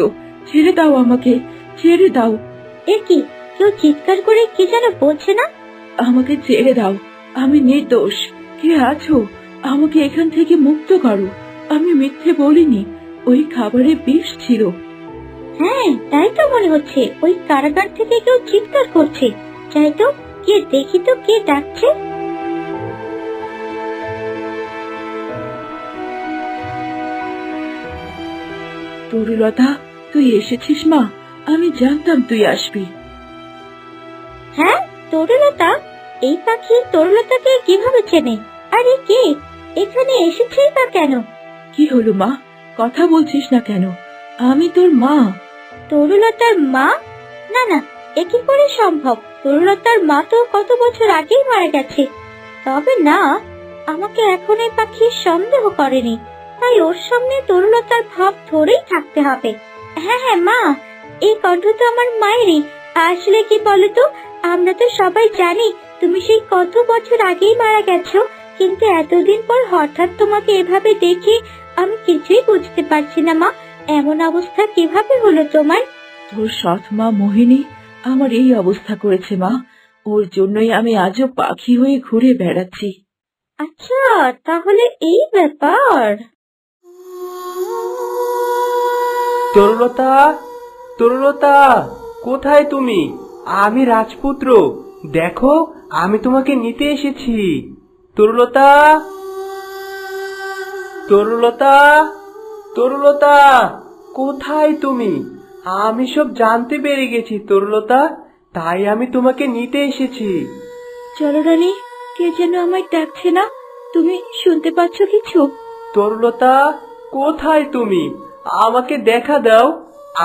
Speaker 5: ছেড়ে দাও আমাকে, ছেড়ে দাও।
Speaker 1: এ কি, কেউ চিৎকার করে কি যেন বলছে না?
Speaker 5: আমাকে ছেড়ে দাও, আমি নির্দোষ। কে আছো? আমাকে এখান থেকে মুক্ত করো। আমি মিথ্যে বলিনি, ওই খাবারে বিষ ছিল।
Speaker 1: হ্যাঁ, তাই তো মনে হচ্ছে। ওই কারাগার থেকে কেউ চিৎকার করছে। যাই তো, কে দেখি তো কে ডাকছে।
Speaker 5: তরুলতা, তুই এসেছিস মা? আমি জানতাম তুই আসবি।
Speaker 1: হ্যাঁ, তরুলতা? এই পাখি তরুলতাকে কিভাবে চেনে? আরে কে এখানে এসেছেই বা কেন?
Speaker 5: কি হলো মা, কথা বলছিস না কেন? আমি তোর মা।
Speaker 1: তরুলতার মা? না না, এ কি করে সম্ভব? তরুলতার মা তো কত বছর আগেই মারা গেছে। তবে না, আমাকে এখন এই পাখি সন্দেহ করেনি, তাই ওর সামনে তরুলতার ভাব ধরেই থাকতে হবে। হ্যাঁ হ্যাঁ মা, এই কণ্ঠ তো আমার মায়েরই। আসলে কি বলতো, আমরা তো সবাই জানি তুমি সেই কত বছর আগেই মারা গেছো, কিন্তু এতদিন পর হঠাৎ তোমাকে এভাবে দেখে আমি কিছুই বুঝতে পারছি না মা। এমন অবস্থা কিভাবে হলো তোমার?
Speaker 5: তোর সৎ মা মোহিনী আমার এই অবস্থা করেছে মা। ওর জন্যই আমি আজও পাখি হয়ে ঘুরে বেড়াচ্ছি।
Speaker 1: আচ্ছা, তাহলে এই ব্যাপার।
Speaker 3: তরুলতা, তরুলতা, কোথায় তুমি? আমি রাজপুত্র, দেখো আমি তোমাকে নিতে এসেছি। তরুলতা, তরুলতা, তরুলতা, কোথায় তুমি? আমি সব জানতে পেরে গেছি তরুলতা, তাই আমি তোমাকে নিতে এসেছি।
Speaker 5: চলো রানী, কে যেন আমায় ডাকছে না? তুমি শুনতে পাচ্ছ কিছু?
Speaker 3: তরুলতা, কোথায় তুমি? আমাকে দেখা দাও।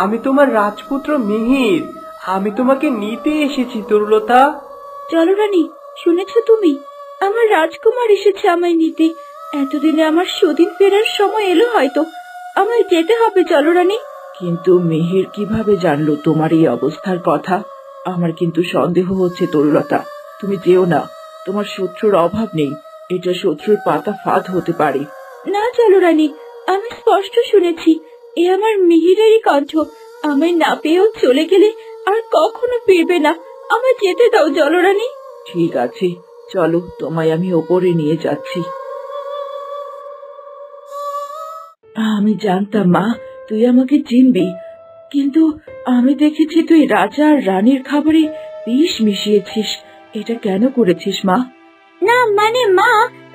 Speaker 3: আমি তোমার রাজপুত্র মিহির, আমি তোমাকে নিতে এসেছি তরুলতা।
Speaker 5: চলো রানী, শুনেছ তুমি? আমার রাজকুমার এসেছে আমায় নিতে। এতদিনে আমার সুদিন ফেরার সময় এলো হয়তো। আমায় যেতে হবে, চলো রানী। কিন্তু মিহির কিভাবে জানলো তোমার এই অবস্থার কথা? আমার কিন্তু সন্দেহ হচ্ছে তরুলতা। তুমি যেও না, তোমার শত্রুর অভাব নেই। এটা শত্রুর পাতা ফাঁদ হতে পারে। না চলো রানী, আমি স্পষ্ট শুনেছি এ আমার মিহিরেরই কণ্ঠ। আমায় না পেয়েও চলে গেলে আর কখনো ফিরবে না। আমায় যেতে দাও জলরানী। ঠিক আছে, চলো, তোমায় আমি ওপরে নিয়ে যাচ্ছি। আমি জানতাম মা, তুই আমাকে চিনবি, কিন্তু আমি দেখেছি তুই রাজা আর রানীর খাবারে বিষ মিশিয়েছিস। এটা কেন করেছিস মা?
Speaker 1: না মানে মা,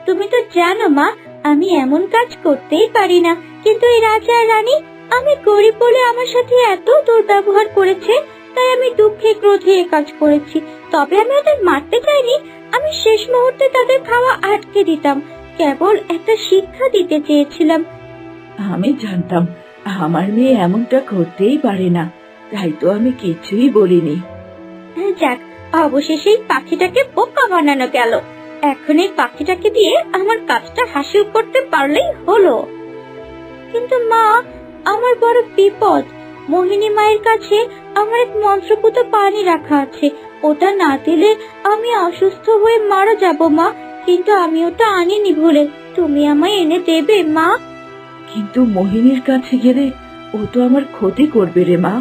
Speaker 1: তুমি তো জানো মা, আমি এমন কাজ করতেই পারি না। কিন্তু এই রাজা আর রানী, আমি গরিব বলে আমার সাথে এত দুর্ব্যবহার করেছে, তাই আমি দুঃখে ক্রোধে এ কাজ করেছি। তবে আমি ওদের মারতে চাইনি, আমি শেষ মুহূর্তে তাদের খাওয়া আটকে দিতাম। কেবল একটা শিক্ষা দিতে চেয়েছিলাম।
Speaker 5: আমি জানতাম আমার মেয়ে এমনটা করতেই পারে না, তাই তো আমি কিছুই বলিনি।
Speaker 1: যাক, অবশেষে এই পাখিটাকে বোকা বানানো গেল। এখন এই পাখিটাকে দিয়ে আমার কাজটা হাসিল করতে পারলেই হলো। কিন্তু মা, আমার বড় বিপদ। মোহিনী মায়ের কাছে আমার এক মন্ত্রপুত পানি রাখা আছে, ওটা না দিলে আমি অসুস্থ হয়ে মারা যাব মা। কিন্তু আমি ওটা আনিনি ভুলে, তুমি আমায় এনে দেবে মা?
Speaker 5: কিন্তু মোহিনীর কাছে গেলে ও তো আমার ক্ষতি করবে রে মা।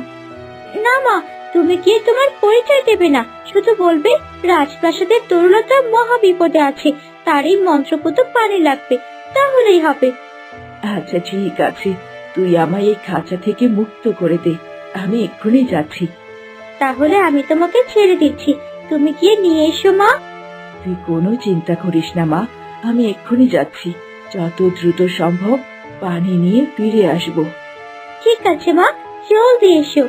Speaker 1: না মা, তুমি গিয়ে তোমার পরিচয় দেবে না, শুধু বলবে রাজপ্রাসাদের তরুলতা মহা বিপদে আছে, তারই মন্ত্রপুত পানি লাগবে, তাহলেই হবে।
Speaker 5: আচ্ছা ঠিক আছে, তুই আমায় এই খাঁচা থেকে মুক্ত করে দে, আমি এক্ষুনি যাচ্ছি।
Speaker 1: তাহলে আমি তোমাকে ছেড়ে দিচ্ছি, তুমি গিয়ে নিয়ে এসো মা।
Speaker 5: তুই কোনো চিন্তা করিস না মা, আমি এক্ষুনি যাচ্ছি। যত দ্রুত সম্ভব পানি নিয়ে ফিরে আসবো।
Speaker 1: ঠিক আছে মা, জলদি এসো।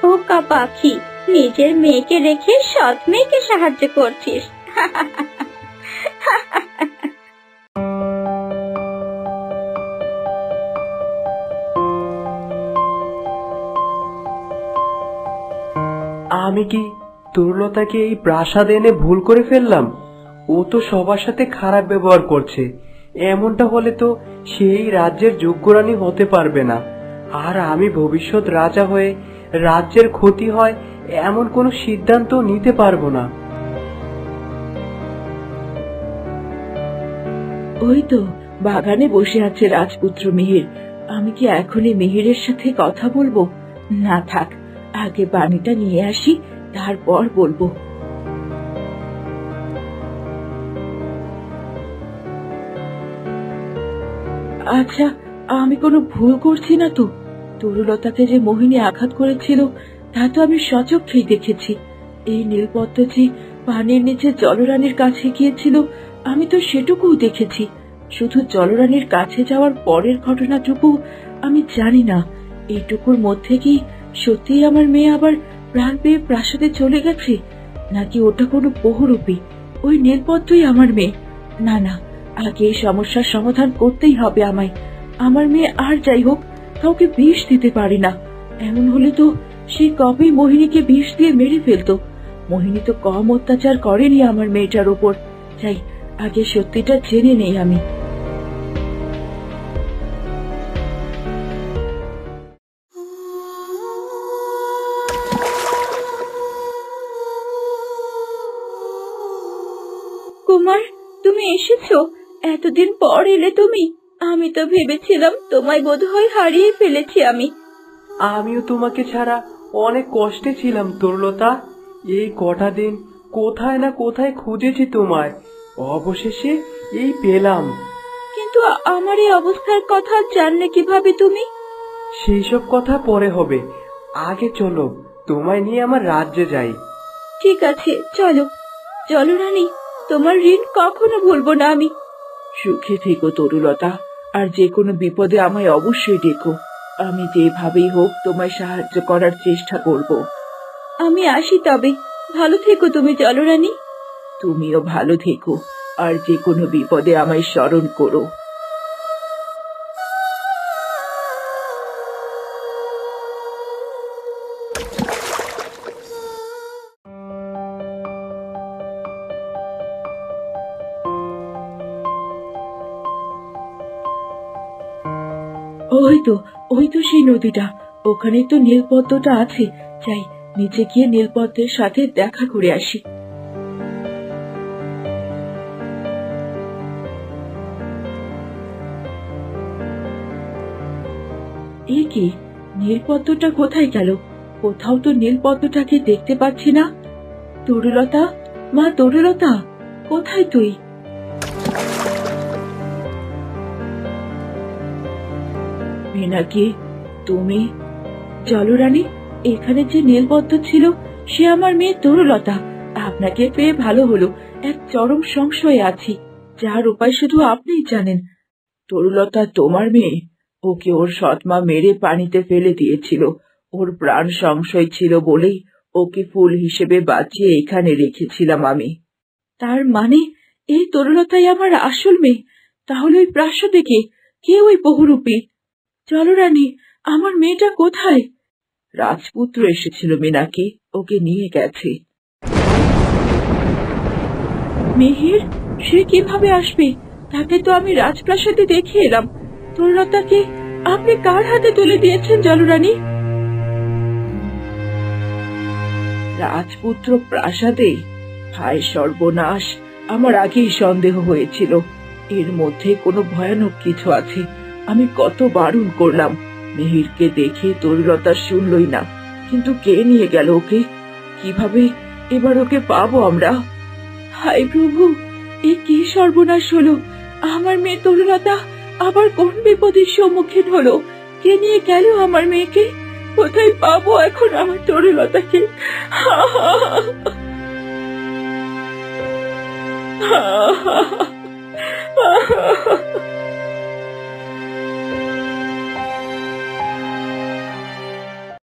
Speaker 1: বোকা পাখি, নিজের মেয়েকে রেখে সৎ মেয়েকে সাহায্য করছিস।
Speaker 3: আমি কি তরুলতাকে এই প্রাসাদে এনে ভুল করে ফেললাম? ও তো সবার সাথে খারাপ ব্যবহার করছে। এমনটা হলে তো সেই রাজ্যের যোগ্য রানী হতে পারবে না। আর আমি ভবিষ্যৎ রাজা হয়ে রাজ্যের ক্ষতি হয় এমন কোনো সিদ্ধান্ত নিতে পারবো না।
Speaker 5: ওই তো বাগানে বসে আছে রাজপুত্র মিহির। আমি কি এখনই মিহিরের সাথে কথা বলবো? না থাক, আগে পানিটা নিয়ে আসি, তারপর বলবো। আচ্ছা, আমি কোনো ভুল করছি না তো? তরুলতাকে যে মোহিনী আঘাত করেছিল তা তো আমি সচক্ষেই দেখেছি। এই নীলপদ্ম যে পানির নিচে জলরানীর কাছে গিয়েছিল আমি তো সেটুকুও দেখেছি। শুধু জলরানীর কাছে যাওয়ার পরের ঘটনাটুকু আমি জানি না। এইটুকুর মধ্যে কি সত্যিই আমার মেয়ে আবার প্রাণ পেয়ে প্রাসাদে চলে গেছে, নাকি ওটা কোনো বহুরূপী? ওই নীলপদ্মই আমার মেয়ে। না না, আগে এই সমস্যার সমাধান করতেই হবে আমায়। আমার মেয়ে আর যাই হোক কাউকে বিষ দিতে পারে না। এমন হলে তো সে কবেই মোহিনীকে বিষ দিয়ে মেরে ফেলতো। মোহিনী তো কম অত্যাচার করেনি আমার মেয়েটার উপর। যাই, আগে সত্যিটা জেনে নেই আমি।
Speaker 1: কুমার, তুমি এসেছো? এতদিন পর এলে তুমি। আমি তো ভেবেছিলাম তোমায় বোধহয় হারিয়ে ফেলেছি আমি।
Speaker 3: আমিও তোমাকে ছাড়া অনেক কষ্টে ছিলাম তরুলতা। এই কটা দিন কোথায় না কোথায় খুঁজেছি তোমায়, অবশেষে এই পেলাম।
Speaker 1: কিন্তু আমার এই অবস্থার কথা জানলে কিভাবে তুমি?
Speaker 3: সেই সব কথা পরে হবে, আগে চলো তোমায় নিয়ে আমার রাজ্যে যাই।
Speaker 1: ঠিক আছে, চলো। চলো রানী, তোমার ঋণ কখনো ভুলবো না আমি।
Speaker 5: সুখে থেকো তরুলতা, আর যে কোনো বিপদে আমায় অবশ্যই ডেকো। আমি যেভাবেই হোক তোমায় সাহায্য করার চেষ্টা করব।
Speaker 1: আমি আসি তবে। ভালো থেকো তুমি জলরানী।
Speaker 5: তুমিও ভালো থেকো, আর যে কোনো বিপদে আমায় স্মরণ করো। ওই তো সেই নদীটা। ওখানে তো নীলপদ্মটা আছে। যাই, নিচে গিয়ে নীলপদ্মের সাথে দেখা করে আসি। এ কি, নীলপদ্মটা কোথায় গেল? কোথাও তো নীলপদ্মটাকে দেখতে পাচ্ছি না। তরুলতা, মা তরুলতা, কোথায় তুই? মিনাকি, তুমি? জলরানী, এখানে যে নীলপদ্ম ছিল সে আমার মেয়ে তরুলতা। আপনাকে পেয়ে ভালো হলো। এক চরম সংশয়ে আছি, যার উপায় শুধু আপনিই জানেন। তরুলতা তোমার মেয়ে? ওকে ওর সৎমা মেরে পানিতে ফেলে দিয়েছিল। ওর প্রাণ সংশয় ছিল বলেই ওকে ফুল হিসেবে বাঁচিয়ে এখানে রেখেছিলাম আমি। তার মানে এই তরুলতাই আমার আসল মেয়ে? তাহলে ওই প্রাসাদে কে ওই বহুরূপী? জলরানী, আমার মেয়েটা কোথায়? রাজপুত্র এসেছিল মিনাকে, ওকে নিয়ে গেছে। মিহির, সে কিভাবে আসবে? তাকে তো আমি রাজপ্রাসাদে দেখে এলাম। তরুলতাকে আপনি কার হাতে তুলে দিয়েছেন জলরানী? রাজপুত্র প্রাসাদে? হায় সর্বনাশ, আমার আগেই সন্দেহ হয়েছিল এর মধ্যে কোনো ভয়ানক কিছু আছে। আমি কত বারণ করলাম, মিহিরকে দেখে তরুলতা শুনলই না। কিন্তু কে নিয়ে গেল ওকে? কিভাবে এবার ওকে পাবো আমরা? হায় প্রভু, এ কি সর্বনাশ হলো! আমার মেয়ে তরুলতা আবার কোন বিপদের সম্মুখীন হলো? কে নিয়ে গেল আমার মেয়েকে? কোথায় পাবো এখন আমার তরুলতাকে?